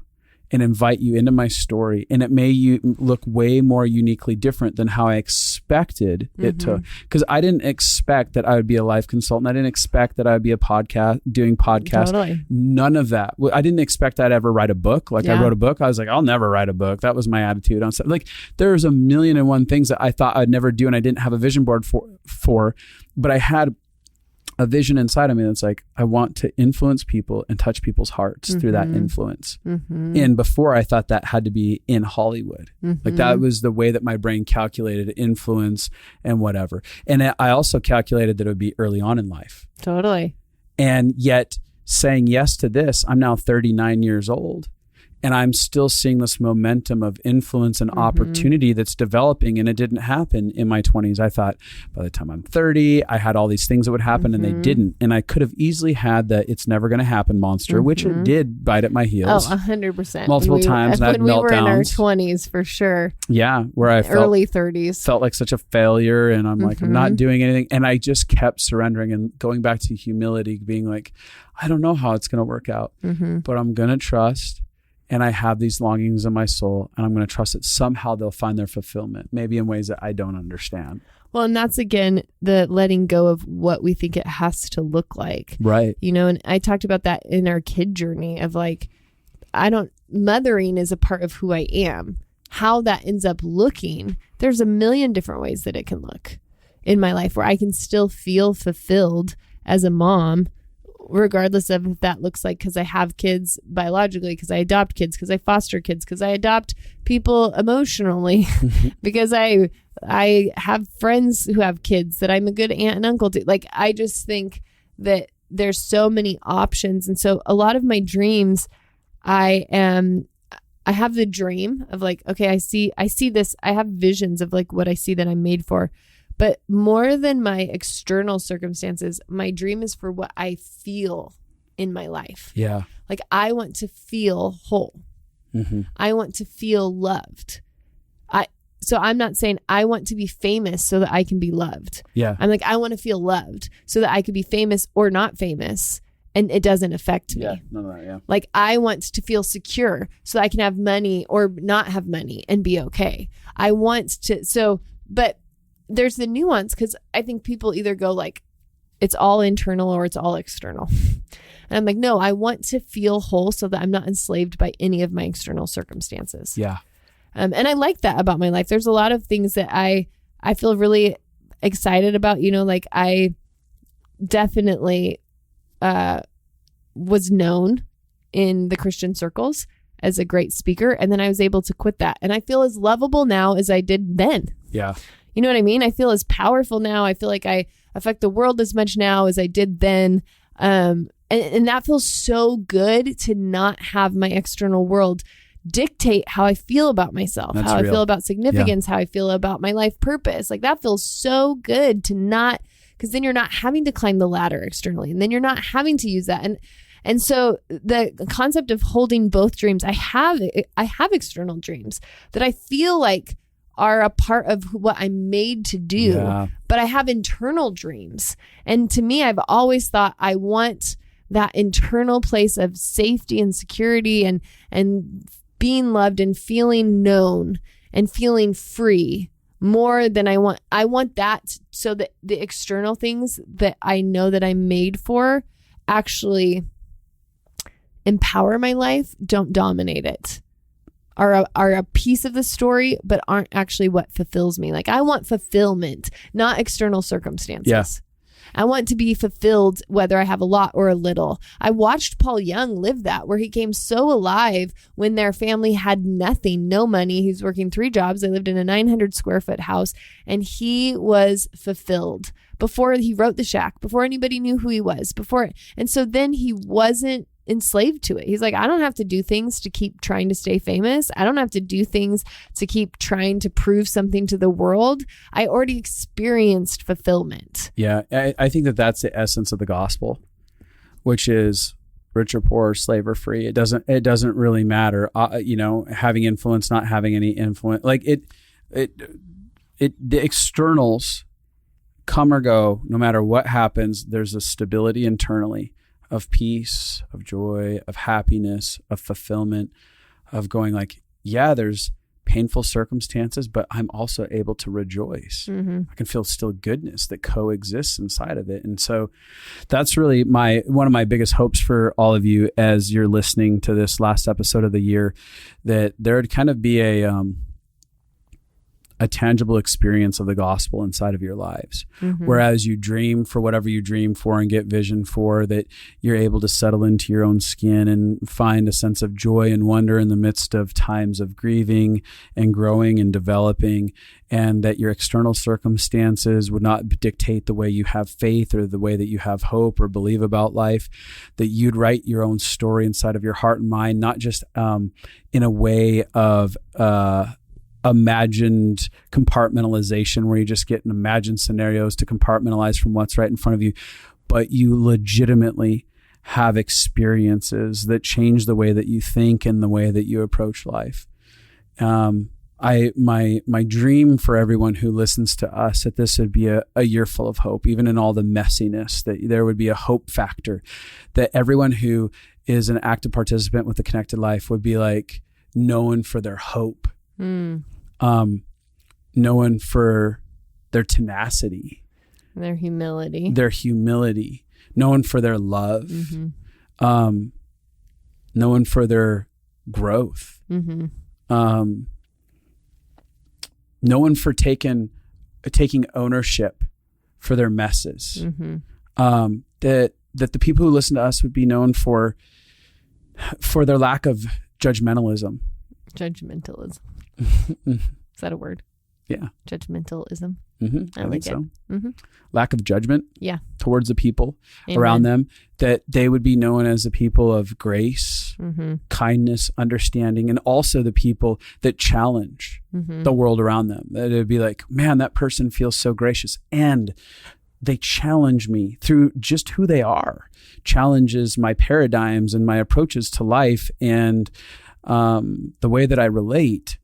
A: and invite you into my story. And it may look way more uniquely different than how I expected it to. Because I didn't expect that I would be a life consultant. I didn't expect that I would be doing podcasts.
B: Totally.
A: None of that. I didn't expect I'd ever write a book. I wrote a book. I was like, I'll never write a book. That was my attitude on stuff. There's a million and one things that I thought I'd never do and I didn't have a vision board for. But I had a vision inside of me that's like, I want to influence people and touch people's hearts through that influence. And before, I thought that had to be in Hollywood. That was the way that my brain calculated influence and whatever. And I also calculated that it would be early on in life.
B: Totally.
A: And yet saying yes to this, I'm now 39 years old. And I'm still seeing this momentum of influence and opportunity that's developing. And it didn't happen in my 20s. I thought by the time I'm 30, I had all these things that would happen and they didn't. And I could have easily had the it's never going to happen monster, which it did bite at my heels.
B: Oh, 100%.
A: Multiple times.
B: When we were in our 20s, for sure.
A: Yeah. Where I felt,
B: early 30s.
A: Felt like such a failure. And I'm like, I'm not doing anything. And I just kept surrendering and going back to humility, being like, I don't know how it's going to work out, but I'm going to trust. And I have these longings in my soul, and I'm going to trust that somehow they'll find their fulfillment, maybe in ways that I don't understand.
B: Well, and that's, again, the letting go of what we think it has to look like.
A: Right.
B: And I talked about that in our kid journey of mothering is a part of who I am. How that ends up looking, there's a million different ways that it can look in my life where I can still feel fulfilled as a mom, regardless of if that looks like because I have kids biologically, because I adopt kids, because I foster kids, because I adopt people emotionally, because I have friends who have kids that I'm a good aunt and uncle to. I just think that there's so many options. And so a lot of my dreams, I have the dream of okay, I see this, I have visions of what I see that I'm made for. But more than my external circumstances, my dream is for what I feel in my life.
A: Yeah.
B: I want to feel whole. I want to feel loved. So I'm not saying I want to be famous so that I can be loved.
A: Yeah.
B: I'm I want to feel loved so that I could be famous or not famous and it doesn't affect me.
A: Yeah, none of that, yeah.
B: I want to feel secure so that I can have money or not have money and be okay. I want to, but there's the nuance because I think people either go it's all internal or it's all external. And I'm no, I want to feel whole so that I'm not enslaved by any of my external circumstances.
A: Yeah.
B: And I like that about my life. There's a lot of things that I feel really excited about. I definitely was known in the Christian circles as a great speaker. And then I was able to quit that. And I feel as lovable now as I did then.
A: Yeah.
B: You know what I mean? I feel as powerful now. I feel like I affect the world as much now as I did then. And that feels so good to not have my external world dictate how I feel about myself,
A: That's
B: how
A: real.
B: I feel about significance, how I feel about my life purpose. That feels so good to not, because then you're not having to climb the ladder externally, and then you're not having to use that. And so the concept of holding both dreams, I have external dreams that I feel are a part of what I'm made to do, but I have internal dreams. And to me, I've always thought I want that internal place of safety and security and being loved and feeling known and feeling free more than I want that so that the external things that I know that I'm made for actually empower my life, don't dominate it. Are a piece of the story, but aren't actually what fulfills me. I want fulfillment, not external circumstances.
A: Yeah.
B: I want to be fulfilled whether I have a lot or a little. I watched Paul Young live that, where he came so alive when their family had nothing, no money. He was working 3 jobs. They lived in a 900 square foot house, and he was fulfilled before he wrote The Shack, before anybody knew who he was, and so then he wasn't enslaved to it. He's like, I don't have to do things to keep trying to stay famous. I don't have to do things to keep trying to prove something to the world. I already experienced fulfillment.
A: Yeah, I think that that's the essence of the gospel, which is rich or poor, slave or free. It doesn't really matter. Having influence, not having any influence. Like the externals come or go, no matter what happens. There's a stability internally of peace, of joy, of happiness, of fulfillment, of going like, yeah, there's painful circumstances, but I'm also able to rejoice. Mm-hmm. I can feel still goodness that coexists inside of it. And so that's really one of my biggest hopes for all of you as you're listening to this last episode of the year, that there would kind of be a tangible experience of the gospel inside of your lives. Mm-hmm. Whereas you dream for whatever you dream for and get vision for, that you're able to settle into your own skin and find a sense of joy and wonder in the midst of times of grieving and growing and developing, and that your external circumstances would not dictate the way you have faith or the way that you have hope or believe about life, that you'd write your own story inside of your heart and mind, not just in a way of imagined compartmentalization where you just get imagined scenarios to compartmentalize from what's right in front of you, but you legitimately have experiences that change the way that you think and the way that you approach life. My dream for everyone who listens to us, that this would be a year full of hope, even in all the messiness, that there would be a hope factor, that everyone who is an active participant with the Connected Life would be like known for their hope. Known for their tenacity,
B: their humility,
A: known for their love, mm-hmm. Known for their growth, mm-hmm. Known for taking ownership for their messes. Mm-hmm. That the people who listen to us would be known for their lack of judgmentalism.
B: Is that a word?
A: Yeah.
B: Judgmentalism.
A: Mm-hmm. I think so.
B: Mm-hmm.
A: Lack of judgment.
B: Yeah.
A: Towards the people
B: Amen.
A: Around them, that they would be known as the people of grace,
B: mm-hmm.
A: kindness, understanding, and also the people that challenge mm-hmm. the world around them. That it would be like, man, that person feels so gracious, and they challenge me through just who they are, challenges my paradigms and my approaches to life and the way that I relate.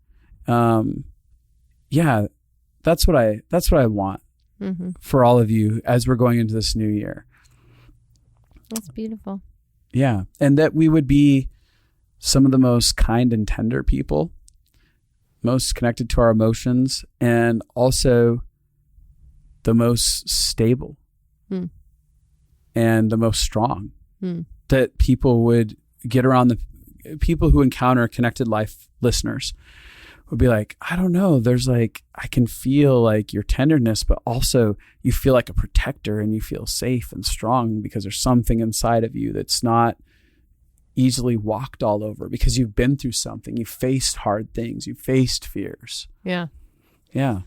A: That's what I want mm-hmm. for all of you as we're going into this new year.
B: That's beautiful.
A: Yeah. And that we would be some of the most kind and tender people, most connected to our emotions, and also the most stable and the most strong. That people would get around, the people who encounter Connected Life listeners would be like, I don't know, there's like, I can feel like your tenderness, but also you feel like a protector and you feel safe and strong because there's something inside of you that's not easily walked all over because you've been through something. You faced hard things. You faced fears.
B: Yeah.
A: Yeah.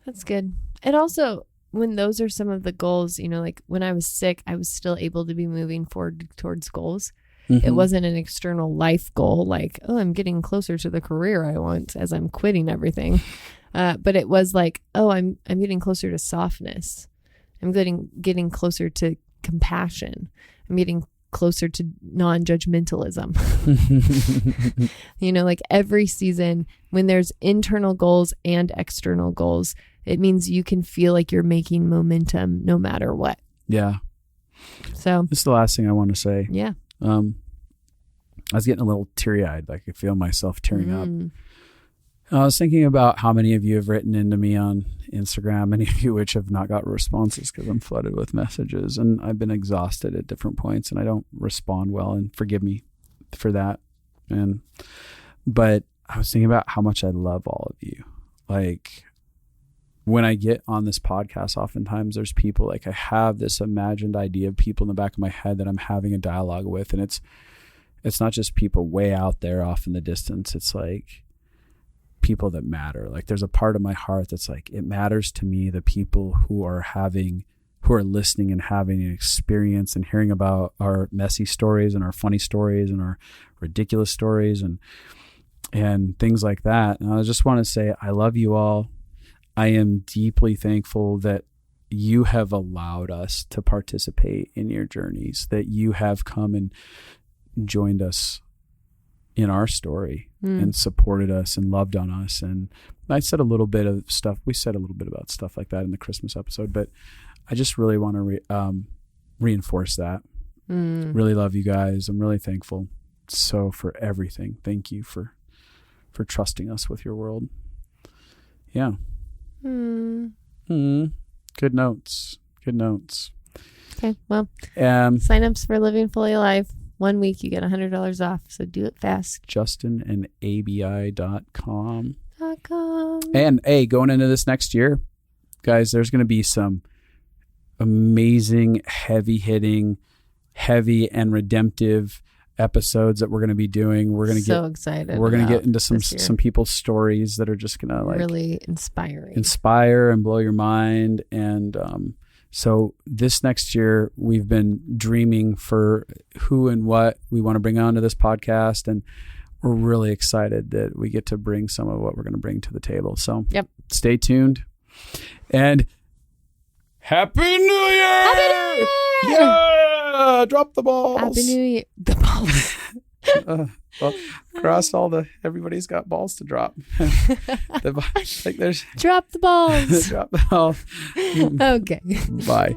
B: That's good. And also, when those are some of the goals, like when I was sick, I was still able to be moving forward towards goals. Mm-hmm. It wasn't an external life goal like, oh, I'm getting closer to the career I want as I'm quitting everything. But it was like, oh, I'm getting closer to softness. I'm getting closer to compassion. I'm getting closer to non-judgmentalism. Like every season when there's internal goals and external goals, it means you can feel like you're making momentum no matter what.
A: Yeah.
B: So
A: this is the last thing I want to say.
B: Yeah.
A: I was getting a little teary-eyed. I could feel myself tearing up. I was thinking about how many of you have written into me on Instagram, many of you which have not got responses because I'm flooded with messages and I've been exhausted at different points and I don't respond well, and forgive me for that. But I was thinking about how much I love all of you. Like, when I get on this podcast, oftentimes there's people like I have this imagined idea of people in the back of my head that I'm having a dialogue with. And it's not just people way out there off in the distance. It's like people that matter. Like there's a part of my heart that's like, it matters to me, the people who are listening and having an experience and hearing about our messy stories and our funny stories and our ridiculous stories and things like that. And I just want to say, I love you all. I am deeply thankful that you have allowed us to participate in your journeys, that you have come and joined us in our story and supported us and loved on us. And I said a little bit of stuff. We said a little bit about stuff like that in the Christmas episode, but I just really want to reinforce that. Really love you guys. I'm really thankful. So for everything, thank you for trusting us with your world. Yeah. Good notes.
B: Okay. Well, signups for Living Fully Alive. 1 week, you get $100 off. So do it fast.
A: JustinandABI.com. And hey, going into this next year, guys, there's going to be some amazing, heavy-hitting, heavy and redemptive episodes that we're going to be doing. We're going to
B: excited.
A: We're going to get into some people's stories that are just going to like
B: really
A: inspire and blow your mind. And so this next year, we've been dreaming for who and what we want to bring onto this podcast, and we're really excited that we get to bring some of what we're going to bring to the table. So stay tuned, and Happy New Year!
B: Happy New Year!
A: Yeah! Drop the balls.
B: Happy New Year. The balls.
A: Well, everybody's got balls to drop. Like there's
B: drop the balls.
A: Drop the balls.
B: Okay.
A: Bye.